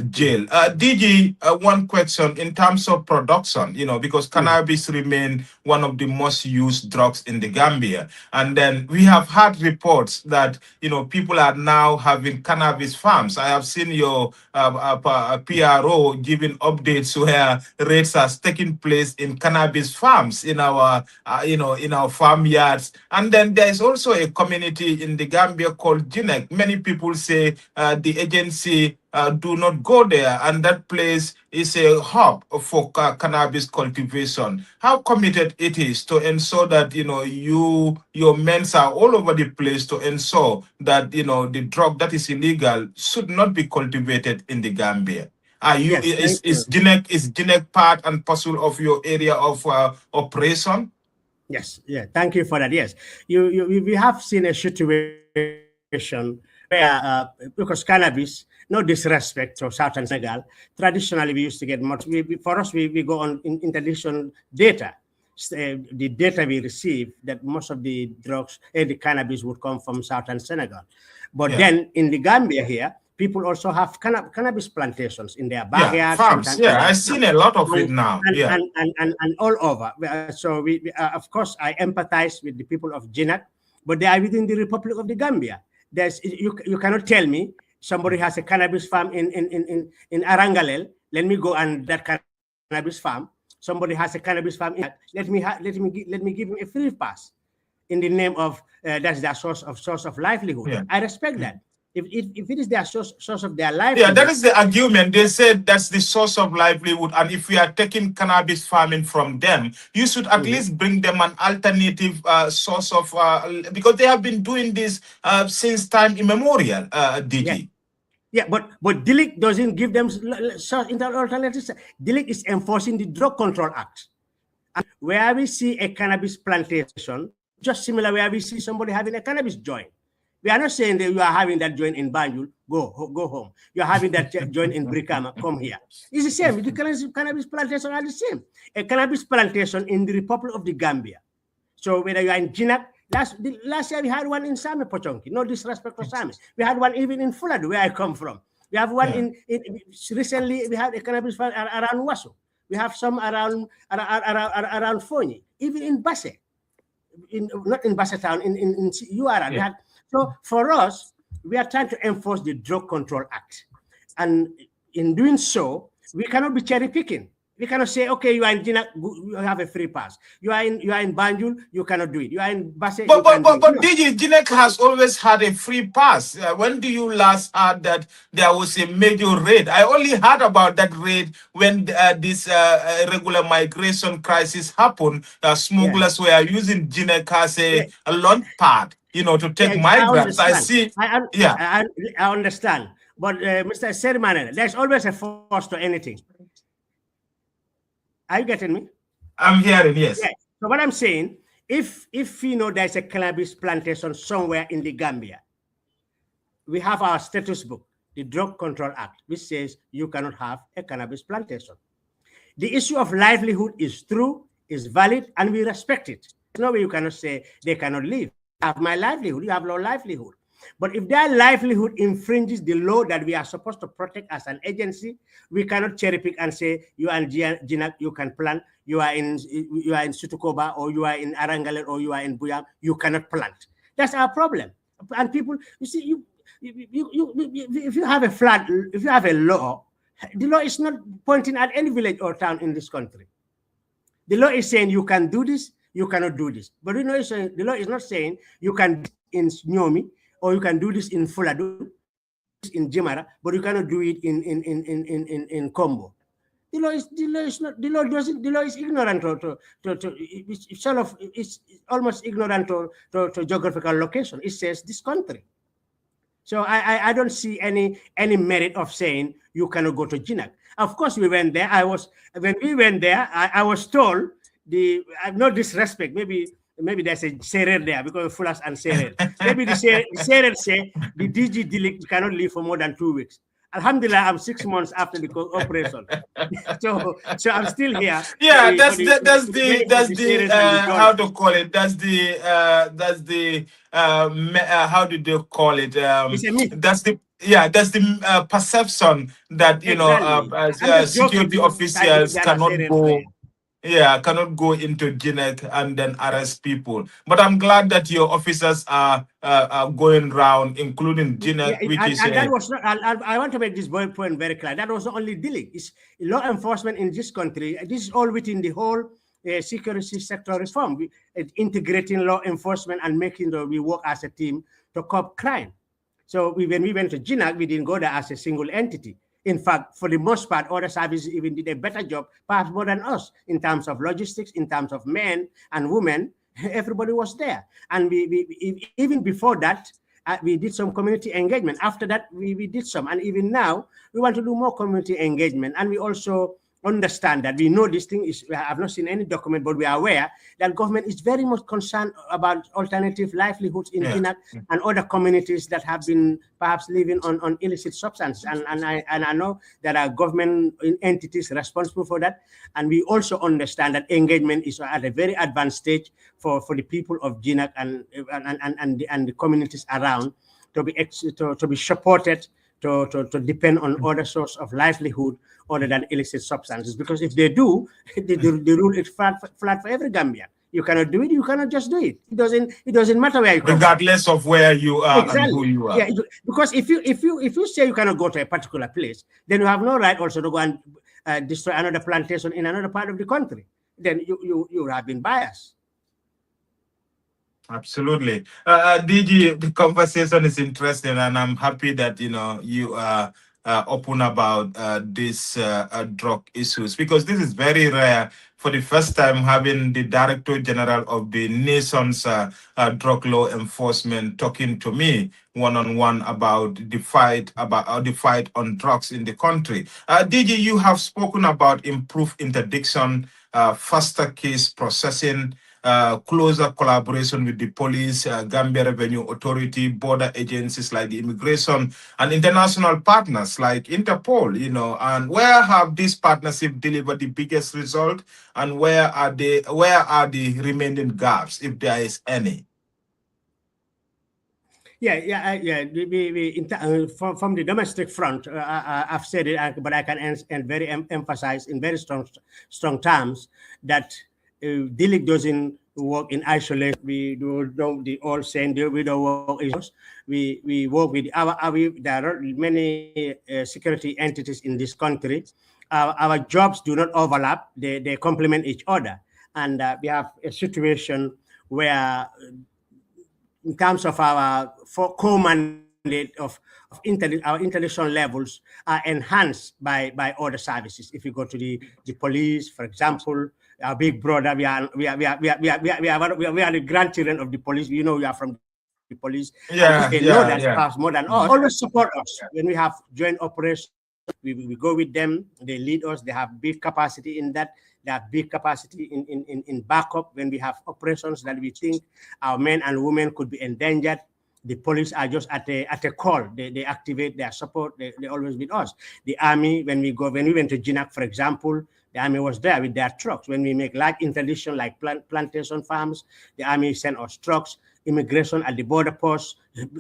jail. DG, one question in terms of production, you know, because cannabis remain one of the most used drugs in the Gambia. And then we have had reports that, you know, people are now having cannabis farms. I have seen your PRO giving updates where raids are taking place in cannabis farms in our, in our farmyards. And then there is also a community in the Gambia called Jinek. Many people say the agency do not go there, and that place is a hub for cannabis cultivation. How committed it is to ensure that, you know, your men are all over the place to ensure that, you know, the drug that is illegal should not be cultivated in the Gambia. Is Jinek part and parcel of your area of operation? Yes, thank you for that. Yes, we have seen a situation where because cannabis, no disrespect to Southern Senegal, traditionally we used to get much. For us, we go on in international data. The data we receive that most of the drugs and the cannabis would come from Southern Senegal, but then in the Gambia here, people also have cannabis plantations in their backyards. Farms. I've seen a lot of it now. And all over. So we of course, I empathize with the people of Jinak, but they are within the Republic of the Gambia. You cannot tell me somebody has a cannabis farm in Arangalel. Let me go and that cannabis farm. Somebody has a cannabis farm. Let me give him a free pass in the name of that's their source of livelihood. I respect that. If it is their source of their livelihood. That is the argument. They said that's the source of livelihood. And if we are taking cannabis farming from them, you should at least bring them an alternative source of, because they have been doing this since time immemorial, DG. But DILIC doesn't give them alternatives. DILIC is enforcing the Drug Control Act. And where we see a cannabis plantation, just similar where we see somebody having a cannabis joint. We are not saying that you are having that joint in Banjul, go home. You are having that joint in Brikama, come here. It's the same. The cannabis plantation are the same. A cannabis plantation in the Republic of the Gambia. So whether you are in Jinak, last year we had one in Same Pochonki. No disrespect to Same. We had one even in Fuladu, where I come from. We have one in recently. We had a cannabis farm around Waso. We have some around Fonyi, even in Basse. Not in Basse town, in URA. We had. So for us, we are trying to enforce the Drug Control Act. And in doing so, we cannot be cherry picking. We cannot say, okay, you are in Jinak, you have a free pass. You are in Banjul, you cannot do it. You are in Basse. But DG, Jinak has always had a free pass. When do you last heard that there was a major raid? I only heard about that raid when this irregular migration crisis happened. Smugglers were using Jinak as a launch pad, you know, to take migrants. I see. I understand. But Mr. Seriman, there's always a force to anything. Are you getting me? I'm hearing, yes. Yeah. So what I'm saying, if you know there's a cannabis plantation somewhere in the Gambia, we have our status book, the Drug Control Act, which says you cannot have a cannabis plantation. The issue of livelihood is true, is valid, and we respect it. There's no way you cannot say they cannot live. I have my livelihood, you have no livelihood. But if their livelihood infringes the law that we are supposed to protect as an agency, we cannot cherry pick and say you are in Jinak, you can plant, you are in Sutukoba, or you are in Arangalet, or you are in Buyam, you cannot plant. That's our problem. And people, you see, if you have a flood, if you have a law, the law is not pointing at any village or town in this country. The law is saying you can do this, you cannot do this. But you know, the law is not saying you can do it in Nyomi, or you can do this in Fuladu, in Jimara, but you cannot do it in Combo. The law is ignorant it's almost ignorant to geographical location. It says this country. So I don't see any merit of saying you cannot go to Jinak. Of course, we went there. When we went there, I was told no disrespect. Maybe there's a serer there because Fulas and serer. Maybe the serer say the DG Dilik cannot live for more than 2 weeks. Alhamdulillah, I'm 6 months after the operation, so I'm still here. Yeah, that's the how to call it. That's the how do they call it? That's the perception that security officials cannot go. Yeah, cannot go into Jinek and then arrest people. But I'm glad that your officers are going around, including Jinek, that was not. I want to make this point very clear. That was not only dealing. It's law enforcement in this country. This is all within the whole security sector reform, integrating law enforcement and making sure we work as a team to curb crime. So when we went to Jinak, we didn't go there as a single entity. In fact, for the most part, other services even did a better job, perhaps more than us, in terms of logistics, in terms of men and women. Everybody was there. And we even before that, we did some community engagement. After that, we did some. And even now, we want to do more community engagement. And we also understand that we know this thing is, I have not seen any document, but we are aware that government is very much concerned about alternative livelihoods in Jinak and other communities that have been perhaps living on illicit substances. And I know there are government entities responsible for that. And we also understand that engagement is at a very advanced stage for the people of Jinak and the communities around to be supported, to depend on other source of livelihood other than illicit substances. Because if they do, the rule is flat for every Gambian. You cannot do it, you cannot just do it. It doesn't matter where you come regardless of where you are and who you are. Yeah, because if you say you cannot go to a particular place, then you have no right also to go and destroy another plantation in another part of the country. Then you have been biased. Absolutely. DG, the conversation is interesting, and I'm happy that you are open about these drug issues, because this is very rare. For the first time, having the Director General of the nation's drug law enforcement talking to me one-on-one about the fight on drugs in the country. DG, you have spoken about improved interdiction, faster case processing, closer collaboration with the police, Gambia Revenue Authority, border agencies like the immigration, and international partners like Interpol, and where have this partnership delivered the biggest result, and where are the remaining gaps, if there is any? From the domestic front, I've said it, but I can emphasize in very strong terms that DILIC doesn't work in isolation. We don't the all saying we don't work in we work with there are many security entities in this country. Our jobs do not overlap, they complement each other. And we have a situation where in terms of our core mandate of our intellectual levels are enhanced by other services. If you go to the police, for example, our big brother, we are the grandchildren of the police. We are from the police. And if Yeah, they know yeah, that yeah. perhaps more than us, always support us. When we have joint operations, we go with them, they lead us, they have big capacity in that. They have big capacity in backup when we have operations that we think our men and women could be endangered. The police are just at a call. They activate their support. They always with us. The army, when we went to Jinak, for example, the army was there with their trucks. When we make large interdiction like plantation farms, the army sent us trucks. Immigration at the border posts,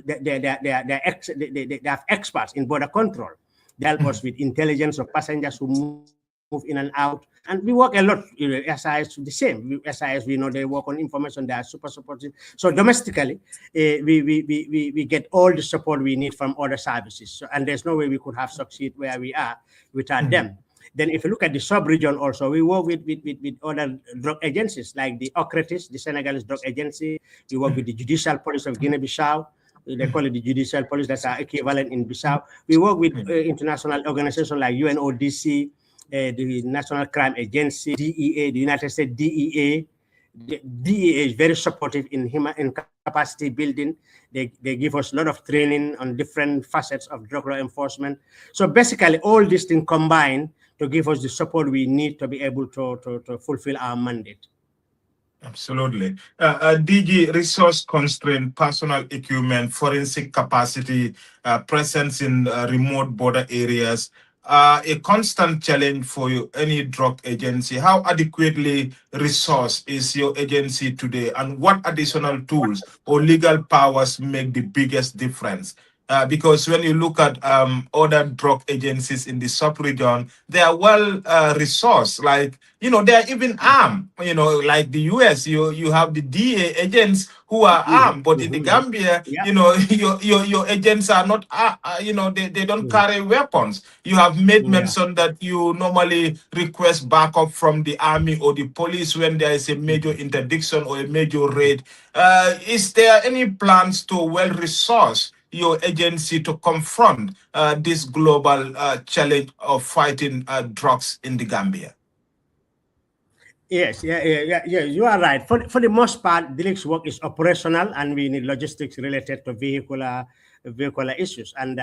they have experts in border control. They help us with intelligence of passengers who move in and out. And we work a lot. SIS the same. SIS, we know they work on information. They are super supportive. So domestically, we get all the support we need from other services. So, and there's no way we could have succeed where we are without them. Then if you look at the sub-region also, we work with other drug agencies like the OCRETIS, the Senegalese drug agency. We work with the Judicial Police of Guinea-Bissau. They call it the Judicial Police, that's our equivalent in Bissau. We work with international organizations like UNODC, the National Crime Agency, DEA, the United States DEA. The DEA is very supportive in capacity building. They give us a lot of training on different facets of drug law enforcement. So basically, all these things combined to give us the support we need to be able to fulfill our mandate. Absolutely. DG, resource constraint, personal equipment, forensic capacity, presence in remote border areas, a constant challenge for any drug agency. How adequately resourced is your agency today, and what additional tools or legal powers make the biggest difference? Because when you look at other drug agencies in the sub-region, they are well resourced. Like, they are even armed. Like the US, you have the DA agents who are armed, but in the Gambia, your agents are not, they don't carry weapons. You have made mention that you normally request backup from the army or the police when there is a major interdiction or a major raid. Is there any plans to well resource your agency to confront this global challenge of fighting drugs in the Gambia? Yes, you are right. For the most part, DILIC's work is operational, and we need logistics related to vehicular issues. And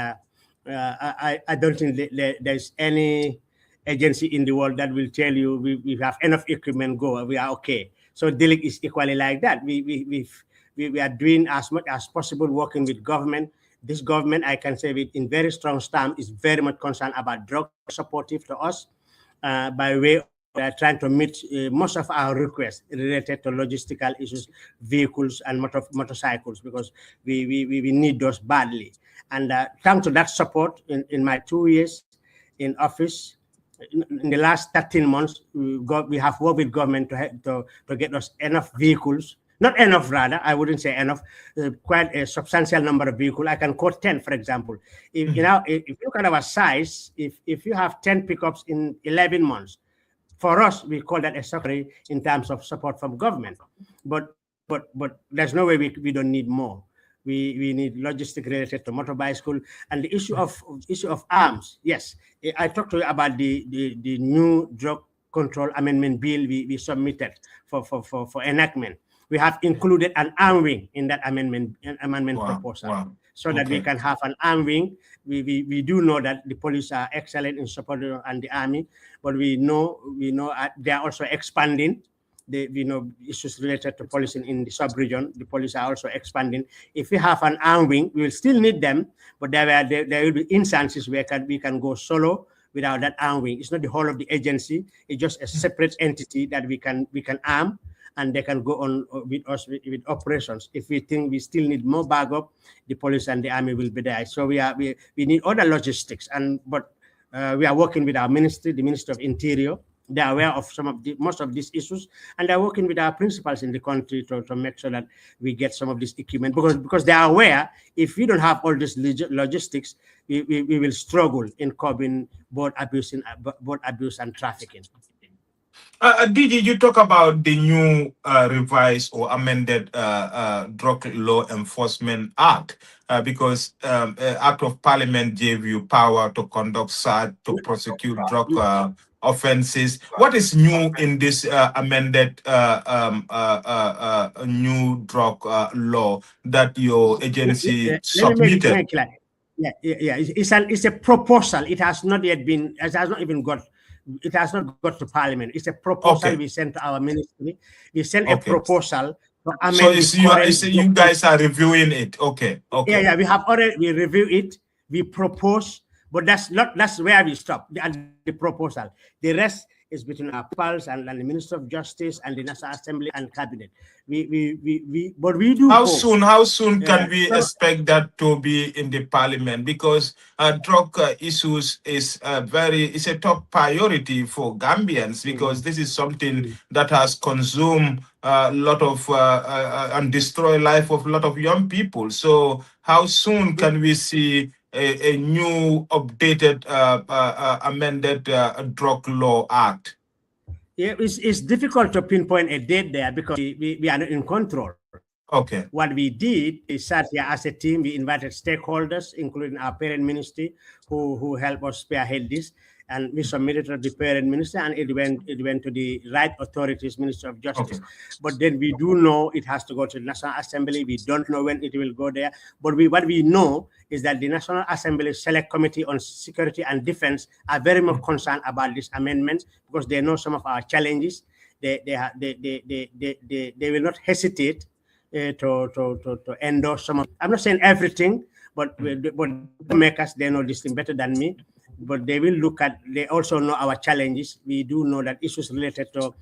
I don't think there's any agency in the world that will tell you we have enough equipment, go, we are okay. So DILIC is equally like that. We are doing as much as possible working with government. This government, I can say it in very strong stamp, is very much concerned about drug supportive to us by way of trying to meet most of our requests related to logistical issues, vehicles and motorcycles, because we need those badly. And thanks to that support in my 2 years in office, in the last 13 months, we have worked with government to get us enough vehicles. Not enough, rather, I wouldn't say enough, quite a substantial number of vehicles. I can quote 10, for example. If you look at our size, if you have 10 pickups in 11 months, for us, we call that a success in terms of support from government. But there's no way we don't need more. We need logistics related to motor bicycle and the issue of arms. Yes, I talked to you about the new drug control amendment bill we submitted for enactment. We have included an arm wing in that amendment proposal, so that we can have an arm wing. We do know that the police are excellent in supporting and the army, but we know they are also expanding. We know issues related to police in the sub-region. The police are also expanding. If we have an arm wing, we will still need them, but there will be instances where we can go solo without that arm wing. It's not the whole of the agency. It's just a separate entity that we can arm, and they can go on with us with operations. If we think we still need more backup, the police and the army will be there. So we need other logistics, but we are working with our ministry, the Ministry of Interior. They are aware of most of these issues, and they're working with our principals in the country to make sure that we get some of this equipment, because they are aware if we don't have all this logistics, we will struggle in curbing both abuse and trafficking. Did you talk about the new revised or amended Drug Law Enforcement Act? Because Act of Parliament gave you power to conduct search, to prosecute drug offenses. What is new in this amended new drug law that your agency Let me submitted? make clear. Yeah. It's a proposal. It has not yet been. It has not even got. It has not got to Parliament. It's a proposal Okay, we sent to our ministry. We sent a okay. proposal to So amend the it's you, current. you guys are reviewing it. Okay, okay. Yeah. We have already review it. We propose, but that's where we stop at the proposal. The rest is between our pals and the Minister of Justice and the National Assembly and Cabinet. But we do hope. How soon can we So, expect that to be in the parliament? Because drug issues is it's a top priority for Gambians, because this is something that has consumed a lot of and destroy life of a lot of young people. So how soon can we see a new updated amended drug law act? yeah, it's difficult to pinpoint a date there because we are not in control. Okay. What we did is sat here as a team. We invited stakeholders, including our parent ministry, who helped us spearhead this, and we submitted to the parent minister, and it went to the right authorities, Minister of Justice. Okay. But then we do know it has to go to the National Assembly. We don't know when it will go there. But what we know is that the National Assembly Select Committee on Security and Defense are very much concerned about this amendment because they know some of our challenges. They will not hesitate to endorse some of. I'm not saying everything, but makers, they know this thing better than me. But they will look at. They also know our challenges. We do know that issues related to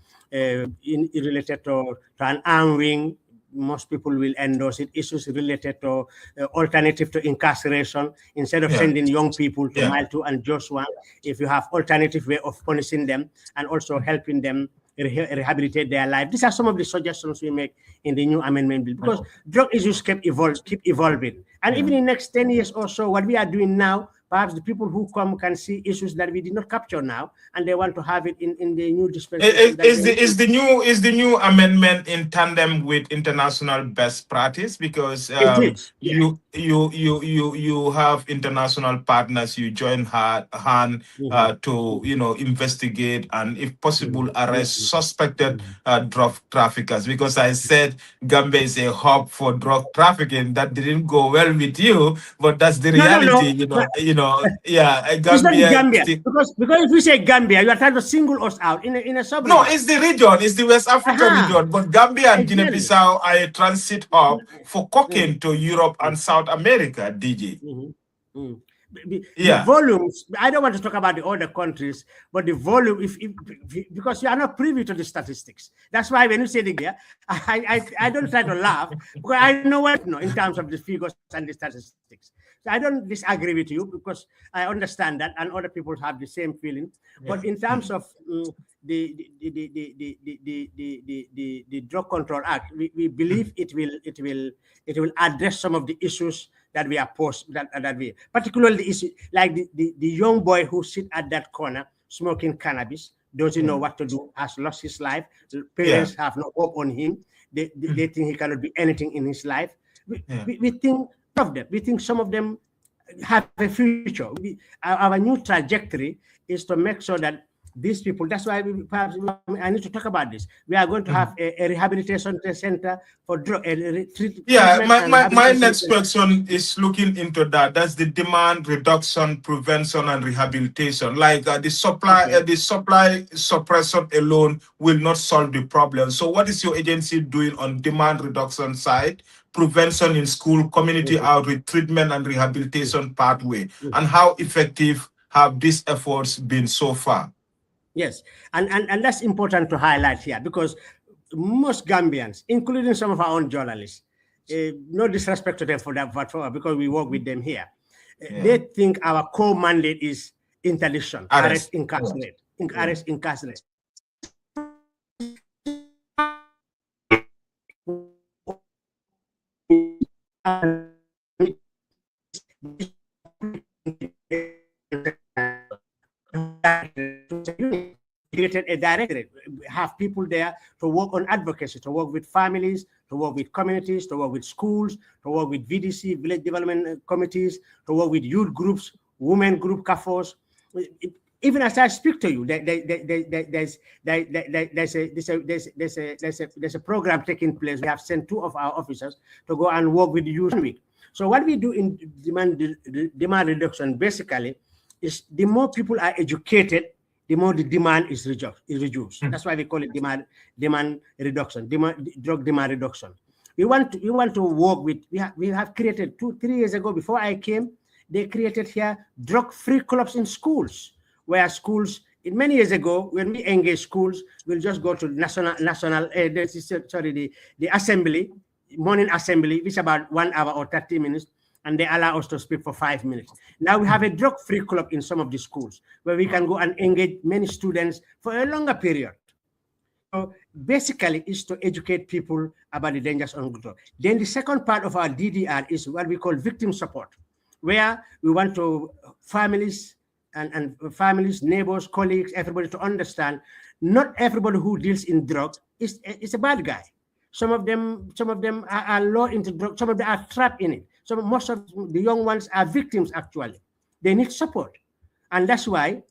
an arm wing. Most people will endorse it. Issues related to alternative to incarceration. Instead of sending young people to Mile 2 and Joshua, if you have alternative way of punishing them and also helping them rehabilitate their life. These are some of the suggestions we make in the new amendment bill, because drug issues keep evolving. And even in the next 10 years or so, what we are doing now, perhaps the people who come can see issues that we did not capture now, and they want to have it in the new dispensation. Is the new amendment in tandem with international best practice? Because you have international partners. You join hand to investigate and, if possible, arrest suspected drug traffickers. Because I said Gambia is a hub for drug trafficking. That didn't go well with you, but that's the reality. It's not Gambia, because if we say Gambia, you are trying to single us out in a sub. No, it's the region. It's the West Africa region. But Gambia and Guinea-Bissau are a transit hub for cocaine to Europe and South America, DJ. The volumes, I don't want to talk about the other countries, but the volume, because you are not privy to the statistics. That's why when you say the Gambia, I don't try to laugh, because I know what in terms of the figures and the statistics. So I don't disagree with you, because I understand that, and other people have the same feeling. But in terms of the Drug Control Act, we believe it will address some of the issues that we are particularly the issue like the young boy who sit at that corner smoking cannabis, doesn't know what to do, has lost his life. The parents have no hope on him. They think he cannot be anything in his life. We think of them. We think some of them have a future. Our new trajectory is to make sure that these people, that's why I need to talk about this. We are going to have a rehabilitation center for drug treatment. Yeah, my next question is looking into that. That's the demand reduction, prevention, and rehabilitation. Like the supply suppression alone will not solve the problem. So what is your agency doing on demand reduction side, prevention in school, community outreach, treatment and rehabilitation pathway, and how effective have these efforts been so far? Yes, and that's important to highlight here, because most Gambians, including some of our own journalists, no disrespect to them for that, because we work with them here, they think our core mandate is interdiction, arrest, incarcerate, arrest, incarcerate. Created a directorate, have people there to work on advocacy, to work with families, to work with communities, to work with schools, to work with VDC, village development committees, to work with youth groups, women group CAFOs. even as I speak to you, there's a program taking place. We have sent 2 of our officers to go and work with the youth week. So what we do in demand reduction basically is the more people are educated, the more the demand is reduced. That's why we call it demand reduction, drug demand reduction. We want to work with. We have created 2-3 years ago, before I came, they created here drug-free clubs in schools, where schools, many years ago, when we engage schools, we'll just go to the assembly, morning assembly, which is about 1 hour or 30 minutes, and they allow us to speak for 5 minutes. Now we have a drug-free club in some of the schools where we can go and engage many students for a longer period. So basically, it's to educate people about the dangers of drugs. Then the second part of our DDR is what we call victim support, where we want to families and families, neighbors, colleagues, everybody to understand not everybody who deals in drugs is a bad guy. Some of them are low into drugs, some of them are trapped in it. So most of the young ones are victims actually. They need support. And that's why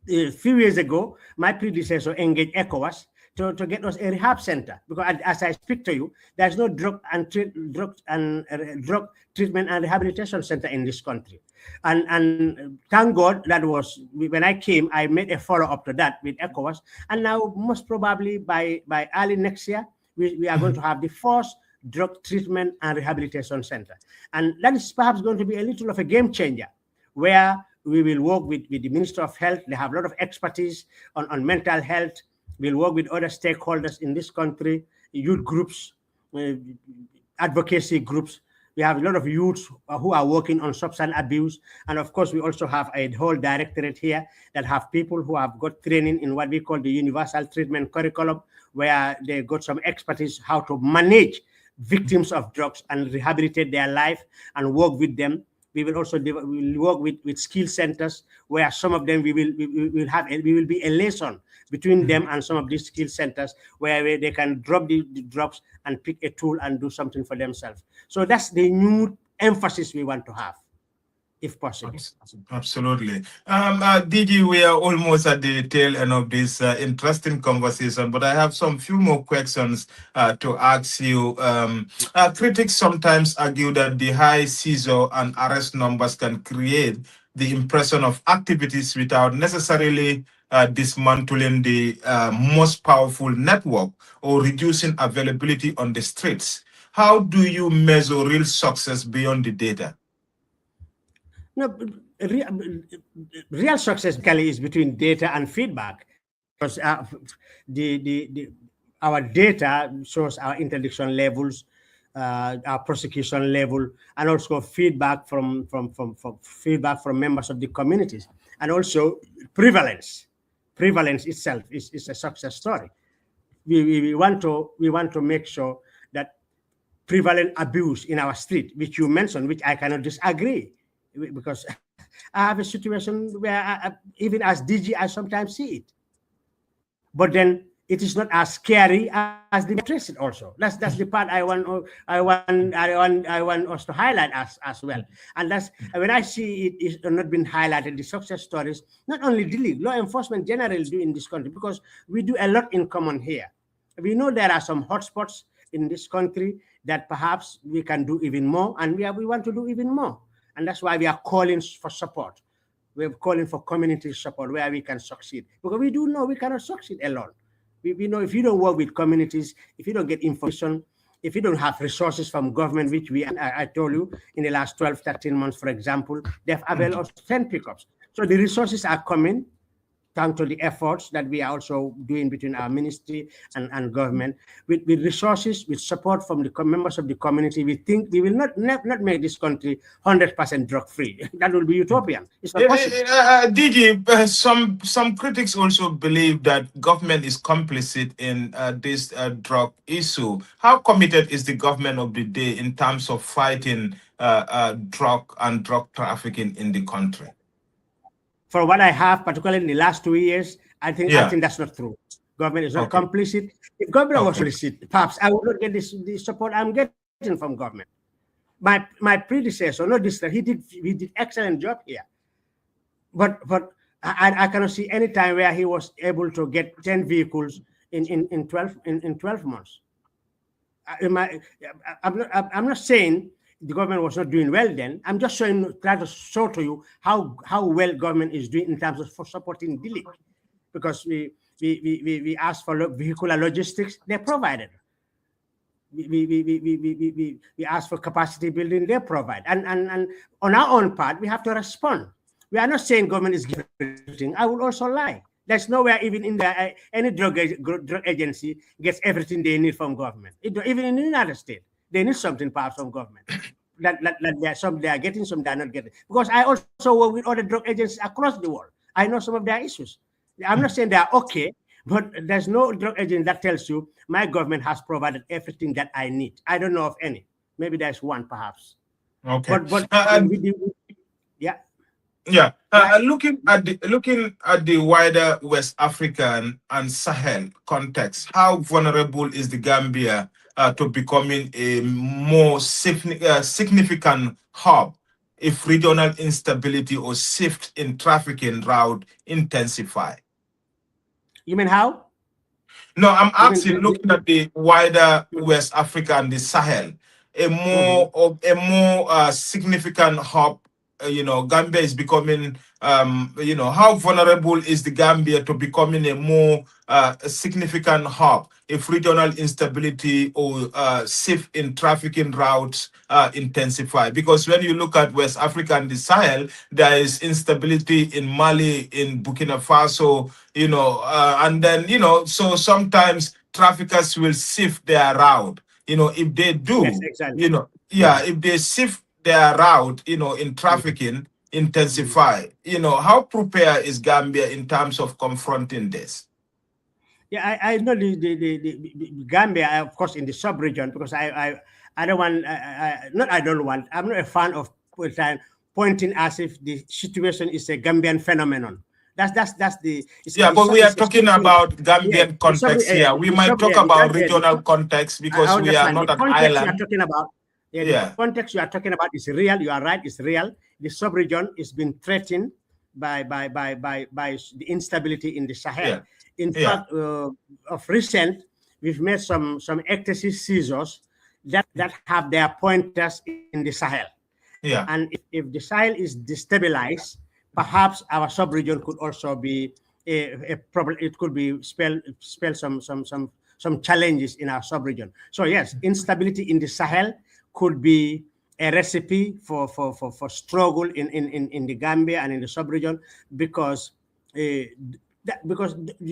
a few years ago, my predecessor engaged ECOWAS to get us a rehab center, because as I speak to you, there's no drug treatment and rehabilitation center in this country. And thank God that was, when I came, I made a follow-up to that with ECOWAS. And now most probably by early next year, we are going to have the first drug treatment and rehabilitation center. And that is perhaps going to be a little of a game changer, where we will work with the Minister of Health. They have a lot of expertise on mental health. We'll work with other stakeholders in this country, youth groups, advocacy groups. We have a lot of youths who are working on substance abuse. And of course, we also have a whole directorate here that have people who have got training in what we call the universal treatment curriculum, where they got some expertise how to manage victims of drugs and rehabilitate their life and work with them. We will also work with skill centers, where some of them we will be a liaison between them and some of these skill centers, where they can drop the drugs and pick a tool and do something for themselves. So that's the new emphasis we want to have, if possible. Absolutely. DG, we are almost at the tail end of this interesting conversation, but I have some few more questions to ask you. Critics sometimes argue that the high seizure and arrest numbers can create the impression of activities without necessarily dismantling the most powerful network or reducing availability on the streets. How do you measure real success beyond the data? No, real success is between data and feedback, because our data shows our interdiction levels, our prosecution level, and also feedback from members of the communities, and also prevalence. Prevalence itself is a success story. We want to make sure that prevalent abuse in our street, which you mentioned, which I cannot disagree, because I have a situation where even as DG, I sometimes see it. But then it is not as scary as the address it also. That's the part I want us to highlight as well. And that's when I see it is not been highlighted, the success stories, not only law enforcement generally do in this country, because we do a lot in common here. We know there are some hotspots in this country that perhaps we can do even more, and we want to do even more. And that's why we are calling for support. We're calling for community support where we can succeed. Because we do know we cannot succeed alone. We know if you don't work with communities, if you don't get information, if you don't have resources from government, which I told you in the last 12, 13 months, for example, they've availed us 10 pickups. So the resources are coming, thanks to the efforts that we are also doing between our ministry and government, with resources, with support from the members of the community. We think we will not make this country 100% drug-free. That will be utopian. It's not possible. DG, some critics also believe that government is complicit in this drug issue. How committed is the government of the day in terms of fighting drug and drug trafficking in the country? For what I have, particularly in the last 2 years, I think that's not true. Government is not complicit. If government was complicit, perhaps I would not get the support I'm getting from government. My predecessor, not this, he did excellent job here. But I cannot see any time where he was able to get 10 vehicles in 12 months. I'm not saying the government was not doing well then. I'm just trying to show to you how well government is doing in terms of for supporting DILIC, because we asked for vehicular logistics, they provided. We ask for capacity building, they provide. And on our own part, we have to respond. We are not saying government is giving everything. I would also lie. There's nowhere even in the any drug agency gets everything they need from government. Even in the United States, they need something perhaps from government. That they are getting, some they are not getting. Because I also work with other drug agencies across the world. I know some of their issues. I'm not saying they are okay, but there's no drug agency that tells you my government has provided everything that I need. I don't know of any. Maybe there's one, perhaps. Okay. But yeah. Yeah. Looking at the wider West African and Sahel context, how vulnerable is the Gambia to becoming a more significant hub if regional instability or shift in trafficking route intensify? You mean how? No, I'm asking, looking at the wider West Africa and the Sahel, a more significant hub. Gambia is becoming. How vulnerable is the Gambia to becoming a more significant hub if regional instability or shift in trafficking routes intensify? Because when you look at West Africa and the Sahel, there is instability in Mali, in Burkina Faso, and then, so sometimes traffickers will shift their route. If they do, yes, exactly. if they shift their route, in trafficking intensify, how prepared is Gambia in terms of confronting this? Yeah, I know the Gambia, of course, in the sub-region, because I don't want, I'm not a fan of pointing as if the situation is a Gambian phenomenon. That's the. But we are talking about Gambian context here. We might talk about regional context because we are not an island. You're talking about, the context you are talking about is real. You are right, it's real. The sub-region is being threatened by the instability in the Sahel. In fact, of recent, we've made some ecstasy seizures that have their pointers in the Sahel. Yeah. And if the Sahel is destabilized, perhaps our sub-region could also be a problem. It could be spell some challenges in our sub-region. So yes, instability in the Sahel could be a recipe for struggle in the Gambia and in the sub-region, because you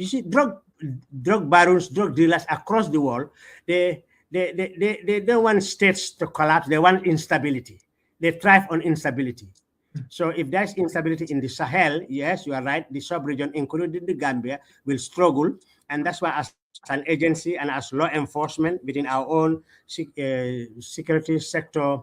see drug barons, drug dealers across the world, they don't want states to collapse. They want instability. They thrive on instability. So if there's instability in the Sahel, yes, you are right, the sub-region, including the Gambia, will struggle. And that's why as an agency and as law enforcement within our own security sector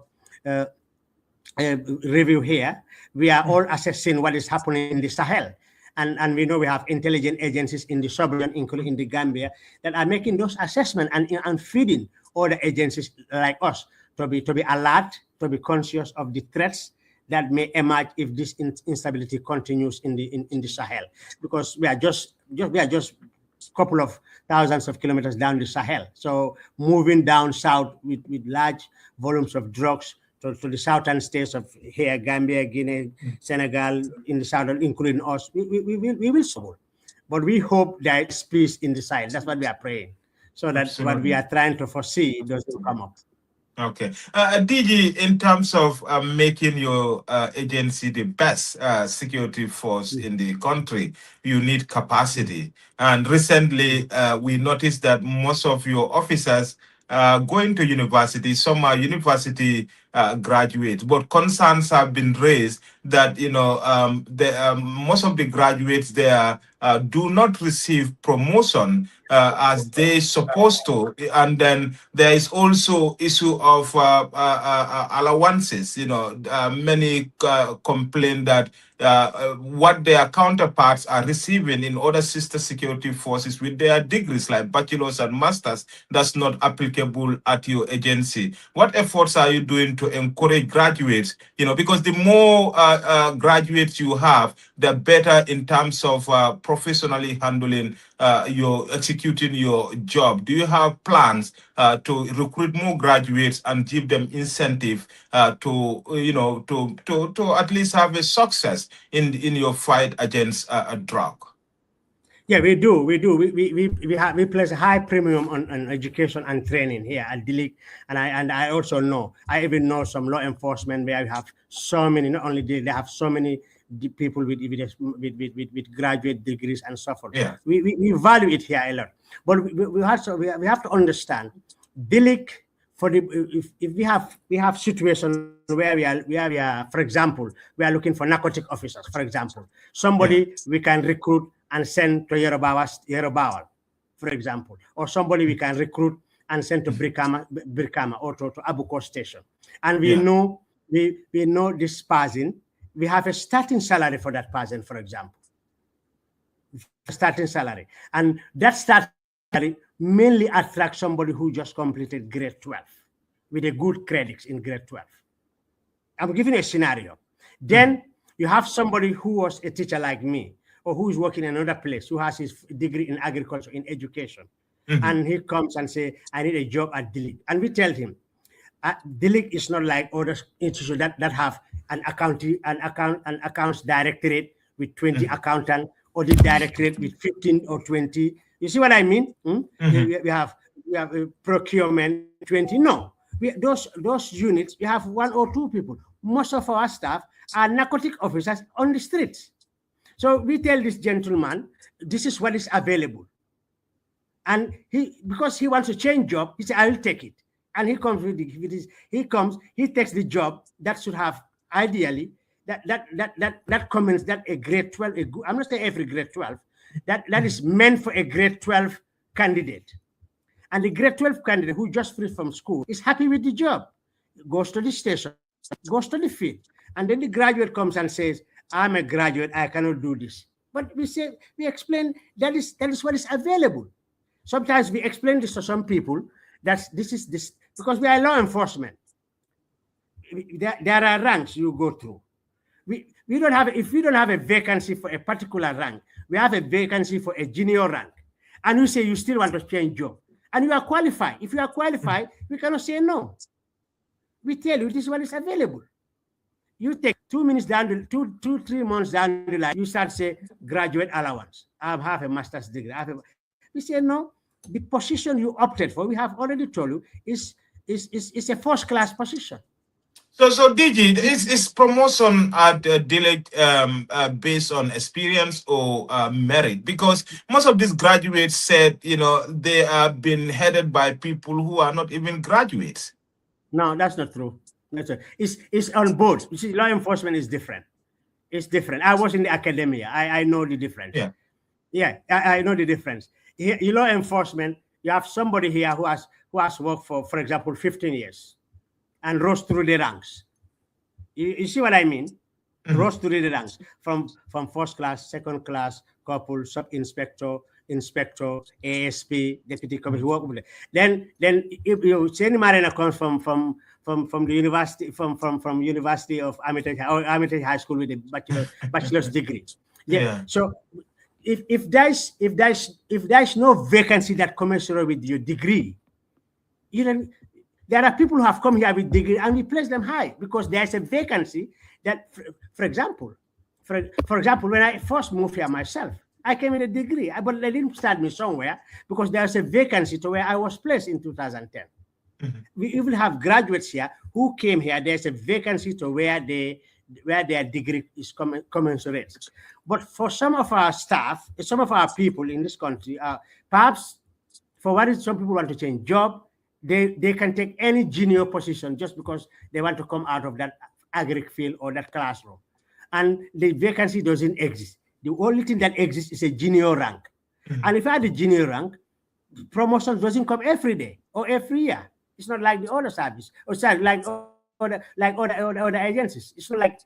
review here, we are all assessing what is happening in the Sahel. And we know we have intelligence agencies in the sub-region, including in the Gambia, that are making those assessments and feeding other agencies like us to be alert, to be conscious of the threats that may emerge if this instability continues in the Sahel, because we are just a couple of thousands of kilometers down the Sahel. So moving down south with large volumes of drugs to the southern states of here, Gambia, Guinea, Senegal, in the southern, including us, we will struggle. But we hope there is peace in the Sahel. That's what we are praying, so that what we are trying to foresee doesn't come up. Okay. DG, in terms of making your agency the best security force in the country, you need capacity. And recently, we noticed that most of your officers going to university, some are university graduates, but concerns have been raised that, most of the graduates there do not receive promotion as they supposed to, and then there is also issue of allowances. Many complain that what their counterparts are receiving in other sister security forces with their degrees like bachelors and masters, that's not applicable at your agency. What efforts are you doing to encourage graduates? Because the more graduates you have, the better in terms of professionally handling your executing your job. Do you have plans to recruit more graduates and give them incentive to to at least have a success in your fight against a drug? Yeah, we do. We place a high premium on education and training here at DILIC, and I also know, I even know some law enforcement where we have so many. Not only they have so many people with graduate degrees and so forth. Yeah. We value it here a lot, but we have to understand DILIC. For the if we have situations where we are, for example, we are looking for narcotic officers, for example, somebody we can recruit and send to Yerobawa, for example, or somebody we can recruit and send to Brikama or to Abuko station, and we know this person. We have a starting salary for that person, for example, starting salary, and that starting salary mainly attracts somebody who just completed grade 12 with a good credits in grade 12. I'm giving a scenario. Then you have somebody who was a teacher like me, or who is working in another place, who has his degree in agriculture, in education, and he comes and say, I need a job at DILIC. And we tell him, DILIC is not like other institutions that have an accounts directorate with 20 accountants, or the directorate with 15 or 20. You see what I mean? We have a procurement 20. No, those units, you have 1 or 2 people. Most of our staff are narcotic officers on the streets. So we tell this gentleman, this is what is available. And because he wants to change job, he said, I will take it. And he comes he takes the job that should have ideally that comments that a grade 12, I'm not saying every grade 12, that is meant for a grade 12 candidate. And the grade 12 candidate who just finished from school is happy with the job, goes to the station, goes to the field. And then the graduate comes and says, I'm a graduate, I cannot do this. But we explain that is what is available. Sometimes we explain this to some people, that this because we are law enforcement. There are ranks you go through. If we don't have a vacancy for a particular rank, we have a vacancy for a junior rank. And you say you still want to change job. And you are qualified. If you are qualified, we cannot say no. We tell you this one is available. You take 2 minutes down, 3 months down the line, you start say graduate allowance. I have a master's degree. We say no. The position you opted for, we have already told you, is a first-class position. So DG, is promotion at DILIC based on experience or merit? Because most of these graduates said, they are being headed by people who are not even graduates. No, that's not true. It's on board. You see, law enforcement is different. It's different. I was in the academia. I know the difference. Yeah, I know the difference. Here, in law enforcement, you have somebody here who has worked for example, 15 years and rose through the ranks. You see what I mean? Rose through the ranks from first class, second class, corporal, sub-inspector, inspector, ASP, deputy commissioner. Then if you say Marina comes from the university from University of Armitage High School with a bachelor's degree. Yeah. So if there's no vacancy that commensurate with your degree, there are people who have come here with degree and we place them high because there's a vacancy that, for example, when I first moved here myself, I came with a degree, but they didn't start me somewhere because there's a vacancy to where I was placed in 2010. We even have graduates here who came here. There's a vacancy to where their degree is commensurate. But for some of our staff, some of our people in this country, perhaps for what some people want to change job, they can take any junior position just because they want to come out of that agric field or that classroom. And the vacancy doesn't exist. The only thing that exists is a junior rank. And if you have the junior rank, promotion doesn't come every day or every year. It's not like the other service or like other agencies. It's not like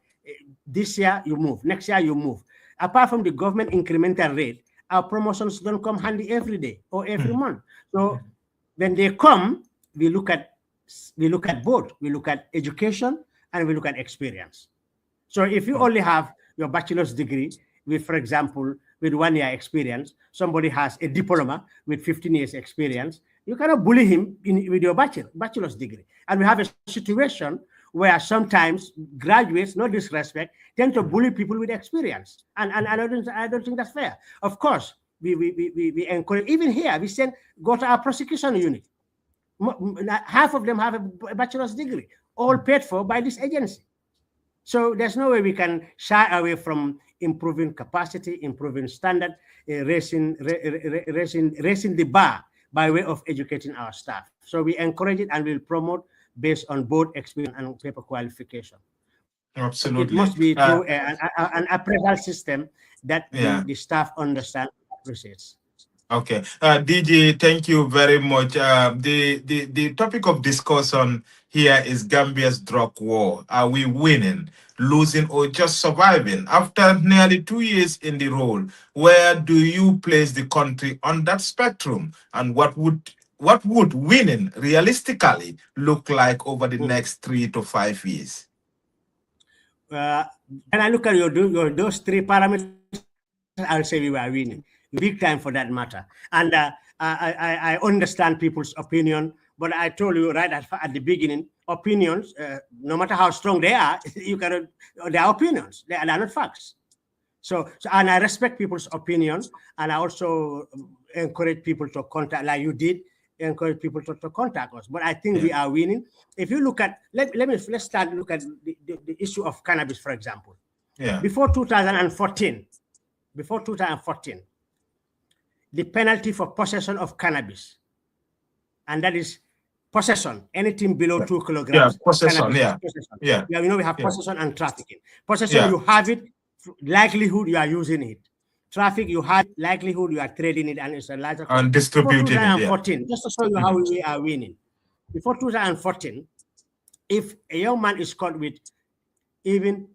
this year you move, next year you move. Apart from the government incremental rate, our promotions don't come handy every day or every month. So when they come, we look at both. We look at education and we look at experience. So if you only have your bachelor's degree with, for example, with 1 year experience, somebody has a diploma with 15 years experience, you cannot bully him with your bachelor's degree. And we have a situation where sometimes graduates, no disrespect, tend to bully people with experience. And I don't think that's fair. Of course, we encourage, even here, we go to our prosecution unit. Half of them have a bachelor's degree, all paid for by this agency. So there's no way we can shy away from improving capacity, improving standard, raising the bar by way of educating our staff. So we encourage it and we'll promote based on both experience and paper qualification. Absolutely. It must be through an appraisal system that the staff understand and appreciates. Okay. DG, thank you very much. The topic of discussion here is Gambia's drug war. Are we winning, losing, or just surviving? After nearly 2 years in the role, where do you place the country on that spectrum? And what would winning realistically look like over the next 3 to 5 years? When I look at those three parameters, I'll say we were winning. Big time for that matter. And I understand people's opinion, but I told you right at the beginning, opinions, no matter how strong they are, they are opinions. They are not facts. So and I respect people's opinion, and I also encourage people to contact, like you did, encourage people to contact us. But I think we are winning. If you look at, let's start look at the issue of cannabis, for example. Yeah. Before 2014, the penalty for possession of cannabis, and that is possession, anything below 2 kilograms. Yeah, possession, cannabis, yeah. You know, we have possession and trafficking. Possession, you have it, likelihood you are using it. Traffic, you have likelihood you are trading it, and it's a larger and distributing it. 2014, just to show you how we are winning. Before 2014, if a young man is caught with even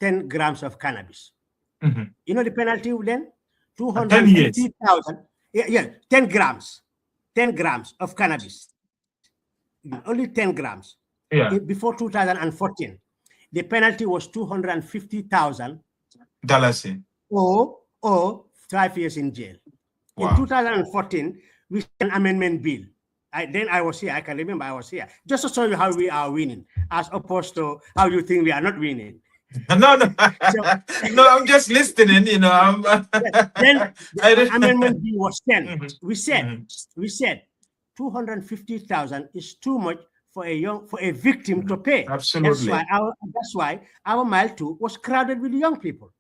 10 grams of cannabis, you know the penalty then? 250,000. Yeah, 10 grams. 10 grams of cannabis. Only 10 grams. Yeah. Before 2014, the penalty was $250,000. Or 5 years in jail. Wow. In 2014, we sent an amendment bill. I was here. I can remember I was here. Just to show you how we are winning, as opposed to how you think we are not winning. No, no, I'm just listening. You know, then the amendment bill was sent. We said 250,000 is too much for a victim to pay. Absolutely. That's why our mile 2 was crowded with young people.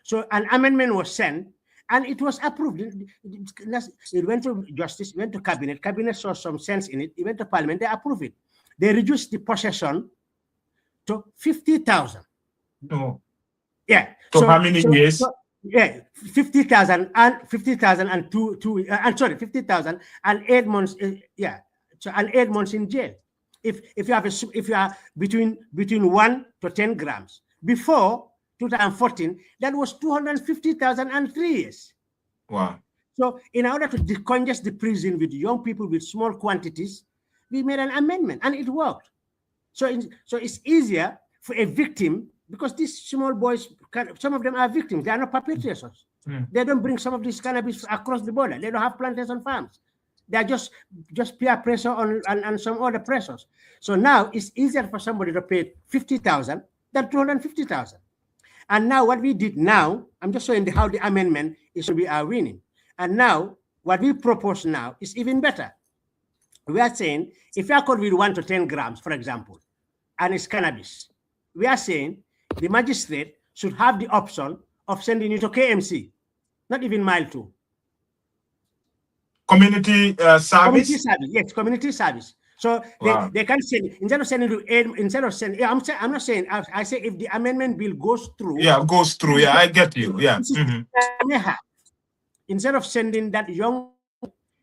So an amendment was sent, and it was approved. It went to justice, it went to cabinet. Cabinet saw some sense in it. It went to parliament. They approved it. They reduced the possession to 50,000. Oh. Yeah. So how many years? 50,000 and 50,000 and 50,000 and 8 months. So and 8 months in jail. If you are between 1 to 10 grams. Before 2014, that was 250,000 and 3 years. Wow. So in order to decongest the prison with young people with small quantities, we made an amendment, and it worked. So it's easier for a victim, because these small boys, some of them are victims. They are not perpetrators. They don't bring some of this cannabis across the border. They don't have plantation farms. They are just peer pressure and some other pressures. So now it's easier for somebody to pay 50,000 than 250,000. And now what we did now, I'm just showing how the amendment is, we are winning. And now what we propose now is even better. We are saying if you are caught with 1 to 10 grams, for example, and it's cannabis, we are saying the magistrate should have the option of sending you to KMC, not even mile 2. Community service? Community service, yes, community service. So they can send, instead of sending to I'm not saying, I say if the amendment bill goes through. Yeah, goes through. Yeah, I get you. Yeah. Instead of sending that young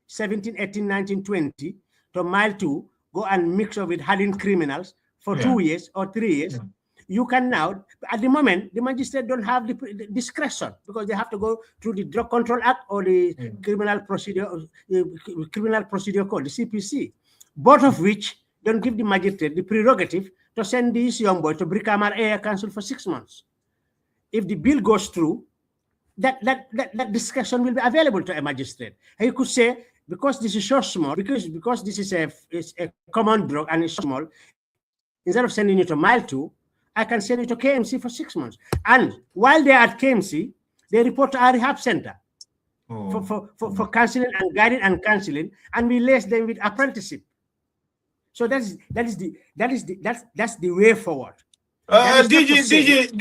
17, 18, 19, 20 to mile 2, go and mix up with hardened criminals for 2 years or 3 years, you can now, at the moment, the magistrate don't have the discretion, because they have to go through the Drug Control Act or the Criminal Procedure Code, the CPC, both of which don't give the magistrate the prerogative to send this young boy to Brikama Area Council for 6 months. If the bill goes through, that discussion will be available to a magistrate. And you could say, because this is so small, because this is a common drug and it's small, instead of sending you to mile 2, I can send you to KMC for 6 months. And while they're at KMC, they report to our rehab center for counseling and guiding and counseling, and we lace them with apprenticeship. So that's the way forward. DG,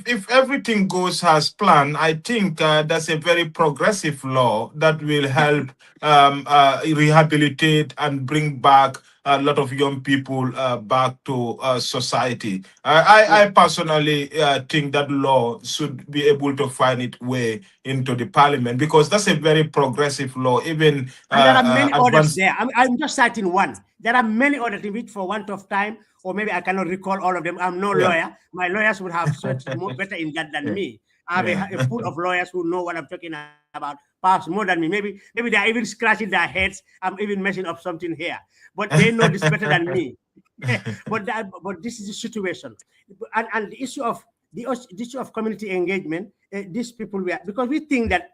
if everything goes as planned, I think that's a very progressive law that will help rehabilitate and bring back a lot of young people back to society. I personally think that law should be able to find its way into the parliament, because that's a very progressive law. Even and there are many others there. I'm just citing one. There are many others in which, for want of time, or maybe I cannot recall all of them. I'm no lawyer. My lawyers would have searched better in that than me. I have a pool of lawyers who know what I'm talking about, perhaps more than me. Maybe they're even scratching their heads. I'm even messing up something here. But they know this better than me. but this is the situation. And the issue of community engagement, these people, because we think that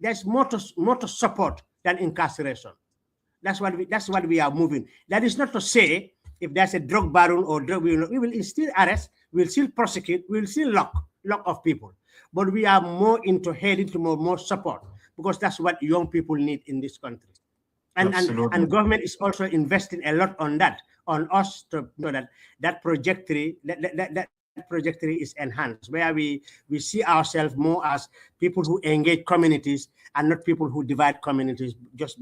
there's more to support than incarceration. That's what we are moving. That is not to say if there's a drug baron or drug, we will still arrest, we'll still prosecute, we'll still lock of people. But we are more into heading to more support, because that's what young people need in this country. And government is also investing a lot on that, on us to know that trajectory, that trajectory is enhanced, where we see ourselves more as people who engage communities and not people who divide communities just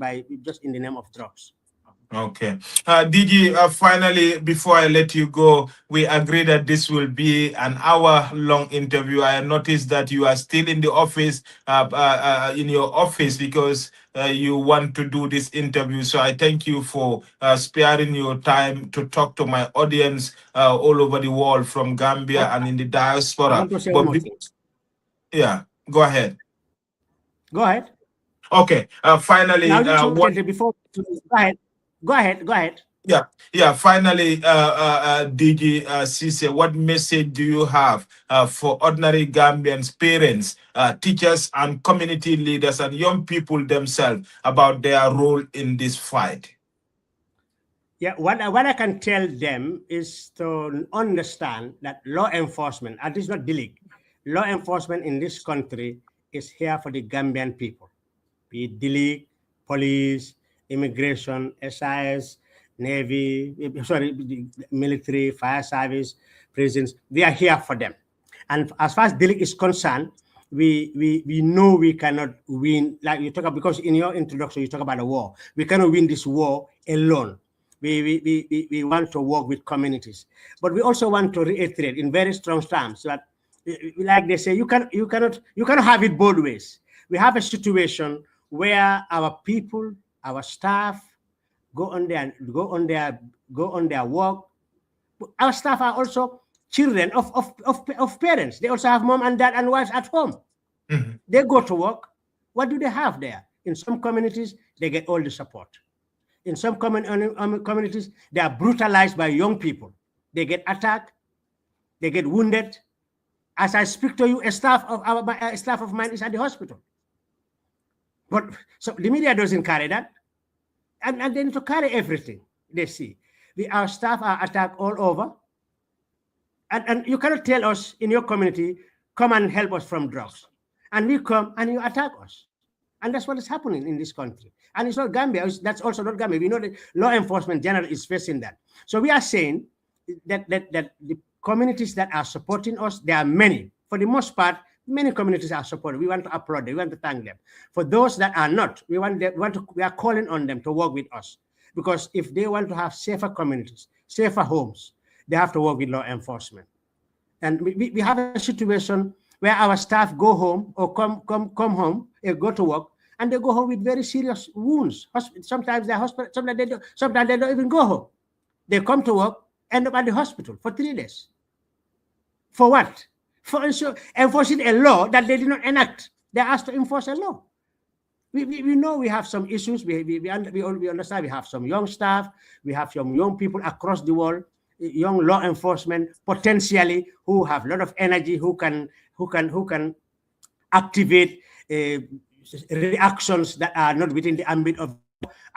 in the name of drugs. Okay. DG, finally, before I let you go, we agree that this will be an hour-long interview. I noticed that you are still in the office, in your office, because you want to do this interview. So I thank you for sparing your time to talk to my audience all over the world, from Gambia and in the diaspora. I want to say one more thing. Yeah, go ahead. Go ahead. Okay. Finally, now, before go ahead. Go ahead. Yeah. Finally, DG Ceesay, what message do you have for ordinary Gambians, parents, teachers, and community leaders, and young people themselves about their role in this fight? Yeah, what I can tell them is to understand that law enforcement, and this is not DILIG, law enforcement in this country is here for the Gambian people, be it DILIG, police, immigration, SIS, Navy, military, fire service, prisons. We are here for them. And as far as DILIG is concerned, we know we cannot win, like you talk about, because in your introduction you talk about a war. We cannot win this war alone. We want to work with communities, but we also want to reiterate in very strong terms that, like they say, you cannot have it both ways. We have a situation where our people, our staff, go on their work. Our staff are also children of parents. They also have mom and dad and wives at home. Mm-hmm. They go to work. What do they have there? In some communities, they get all the support. In some communities, they are brutalized by young people. They get attacked. They get wounded. As I speak to you, a staff of mine is at the hospital. But so the media doesn't carry that. And they need to carry everything they see. Our staff are attacked all over. And you cannot tell us in your community, come and help us from drugs. And we come and you attack us. And that's what is happening in this country. And it's not Gambia. That's also not Gambia. We know that law enforcement general is facing that. So we are saying that the communities that are supporting us, there are many. For the most part, many communities are supported. We want to applaud them. We want to thank them. For those that are not, we are calling on them to work with us. Because if they want to have safer communities, safer homes, they have to work with law enforcement. And we have a situation where our staff go home or come home, go to work, and they go home with very serious wounds. Sometimes they're hospital, sometimes they don't even go home. They come to work, end up at the hospital for 3 days. For what? For enforcing a law that they did not enact. They asked to enforce a law. We know we have some issues. We understand we have some young staff. We have some young people across the world. young law enforcement potentially who have a lot of energy, who can activate reactions that are not within the ambit of,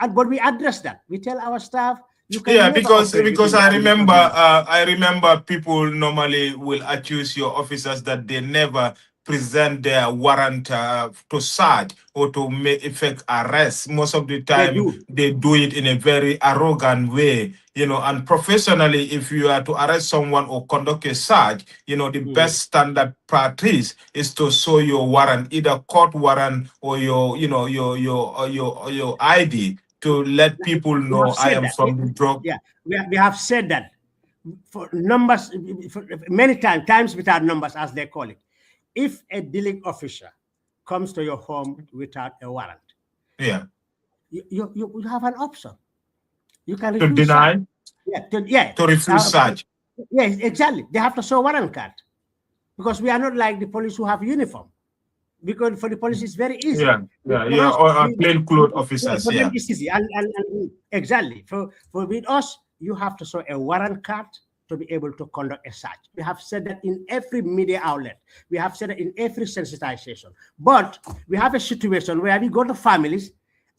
and but we address that. We tell our staff, you can Yeah, never because operate within the ambit of I remember people normally will accuse your officers that they never present their warrant to search or to make effect arrest. Most of the they time, do. they do it in a very arrogant way, you know. And professionally, if you are to arrest someone or conduct a search, you know, the best standard practice is to show your warrant, either court warrant or your, you know, your ID, to let people We have know I said am that. from the drug. Yeah, we have said that for numbers, for many times without numbers, as they call it. If a dealing officer comes to your home without a warrant, Yeah. You have an option. You can To refuse deny, search. Yeah, to refuse search. yes, exactly. They have to show warrant card because we are not like the police who have uniform. Because for the police it's very easy. For us, or plain clothes officers, for them yeah. it's easy. And exactly. For with us, you have to show a warrant card to be able to conduct a search. We have said that in every media outlet. We have said that in every sensitization. But we have a situation where we go to families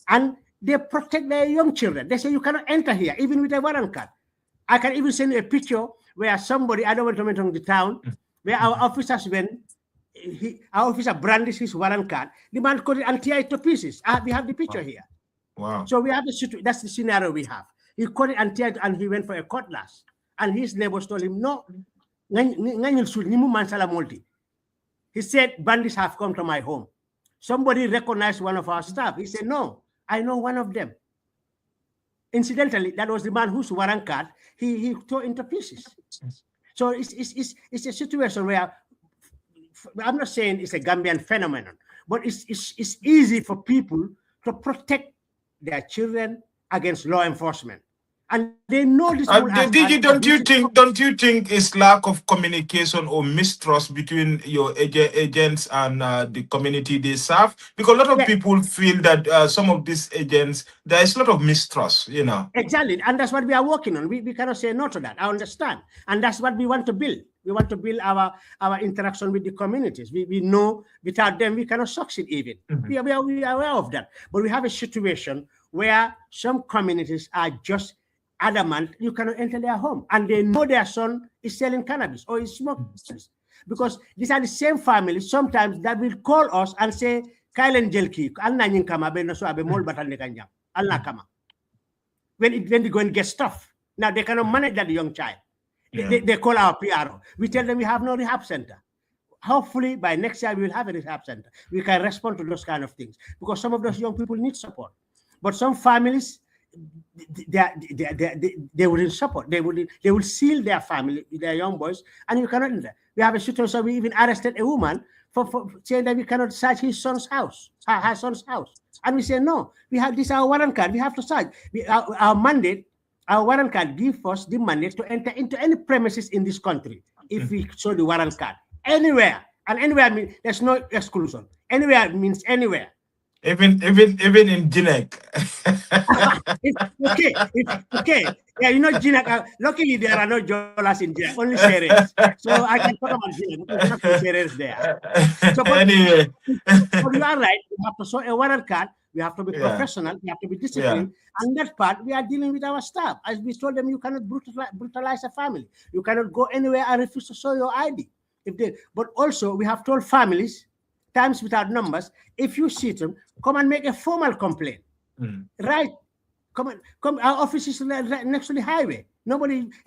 and they protect their young children. They say you cannot enter here, even with a warrant card. I can even send you a picture where somebody, I don't want to mention the town, where our officers went, our officer brandished his warrant card. The man cut it and tear it to pieces. We have the picture here. Wow. So we have that's the scenario we have. He cut it and tear it, and he went for a cutlass. And his neighbors told him, no, he said, bandits have come to my home. Somebody recognized one of our staff. He said, no, I know one of them. Incidentally, that was the man whose warrant card he tore into pieces. So it's a situation where, I'm not saying it's a Gambian phenomenon, but it's easy for people to protect their children against law enforcement. And they know this. Don't you think it's lack of communication or mistrust between your agents and the community they serve? Because a lot of people feel that some of these agents, there is a lot of mistrust, you know. Exactly, and that's what we are working on. We cannot say no to that. I understand, and that's what we want to build. We want to build our interaction with the communities. We know without them we cannot succeed even. We are aware of that. But we have a situation where some communities are just adamant you cannot enter their home, and they know their son is selling cannabis or is smoking, because these are the same families sometimes that will call us and say, "Kailen jelki, alna nyin kama be no so abe mol batal ne kanjam, alna kama." When they go and get stuff, now they cannot manage that young child. They call our PRO. We tell them we have no rehab center. Hopefully by next year we will have a rehab center. We can respond to those kind of things because some of those young people need support, but some families, they wouldn't support. They will seal their family, their young boys, and you cannot enter. We have a situation. We even arrested a woman for saying that we cannot search his son's house, her son's house, and we say no. We have this our warrant card. We have to search. Our mandate, our warrant card gives us the mandate to enter into any premises in this country if we show the warrant card anywhere, and anywhere means there's no exclusion. Anywhere means anywhere. Even in Jinek. Okay. Yeah, you know, Jinek, luckily there are no Jolas in Jinek, only Seres. So I can talk about Jinek because there's no Seres there. So, anyway. But you are right. We have to show a warrant card. We have to be professional. We have to be disciplined. And that part, we are dealing with our staff. As we told them, you cannot brutalize a family. You cannot go anywhere and refuse to show your ID. But also, we have told families, times without numbers, if you see them, come and make a formal complaint. Right? Come. Our office is right next to the highway.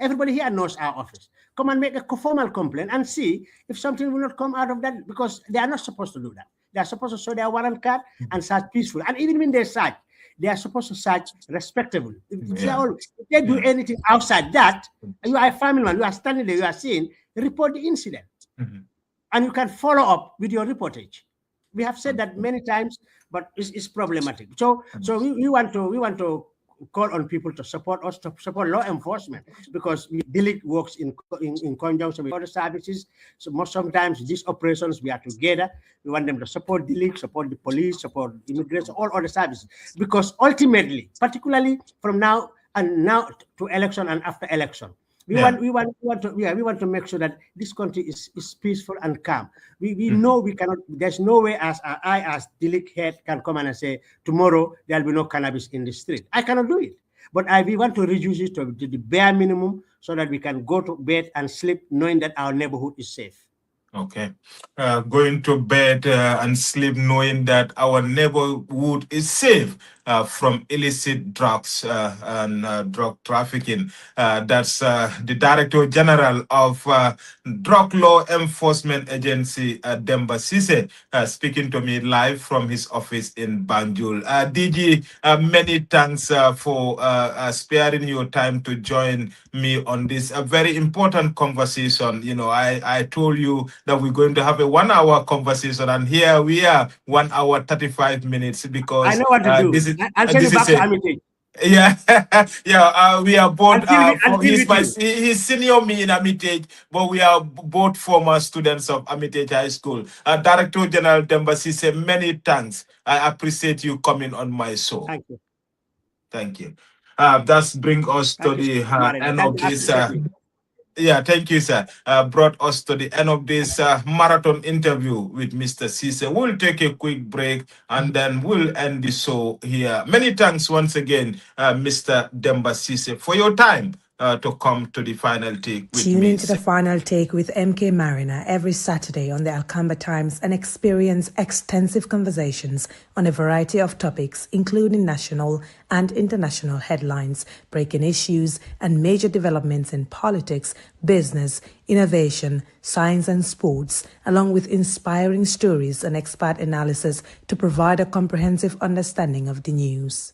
Everybody here knows our office. Come and make a formal complaint and see if something will not come out of that, because they are not supposed to do that. They are supposed to show their warrant card and search peaceful. And even when they search, they are supposed to search respectable. If they do anything outside that, you are a family man, you are standing there, you are seeing, report the incident. And you can follow up with your reportage. We have said that many times, but it's problematic. So we want to call on people to support us, to support law enforcement, because DILIC works in conjunction with other services. So sometimes these operations, we are together. We want them to support DILIC, support the police, support immigration, all other services, because ultimately, particularly from now to election and after election, We Yeah. we want to make sure that this country is peaceful and calm. We know we cannot. There's no way I as Dilik head can come and say tomorrow there'll be no cannabis in the street. I cannot do it. But we want to reduce it to the bare minimum so that we can go to bed and sleep knowing that our neighborhood is safe. Okay. Going to bed and sleep knowing that our neighborhood is safe from illicit drugs and drug trafficking. That's the Director General of Drug Law Enforcement Agency, Demba Ceesay, speaking to me live from his office in Banjul. DG, many thanks for sparing your time to join me on this very important conversation. You know, I told you that we're going to have a 1 hour conversation, and here we are, 1 hour 35 minutes, I because know what to do. this is I'll send you this back is to a Armitage yeah. Yeah, we are both I'll deal he's with you. he's senior me in Armitage, but we are both former students of Armitage High School. Director General Demba Ceesay, many thanks. I appreciate you coming on my show. Thank you. Thank you. That's bring us to Thank you, the Marina. end Thank of you. I this. appreciate you. Yeah, thank you, sir. Brought us to the end of this marathon interview with Mr. Ceesay. We'll take a quick break and then we'll end the show here. Many thanks once again, Mr. Demba Ceesay, for your time to come to the final take with Tune me. into the final take with MK Marina every Saturday on the Alcamba Times and experience extensive conversations on a variety of topics, including national and international headlines, breaking issues, and major developments in politics, business, innovation, science, and sports, along with inspiring stories and expert analysis to provide a comprehensive understanding of the news.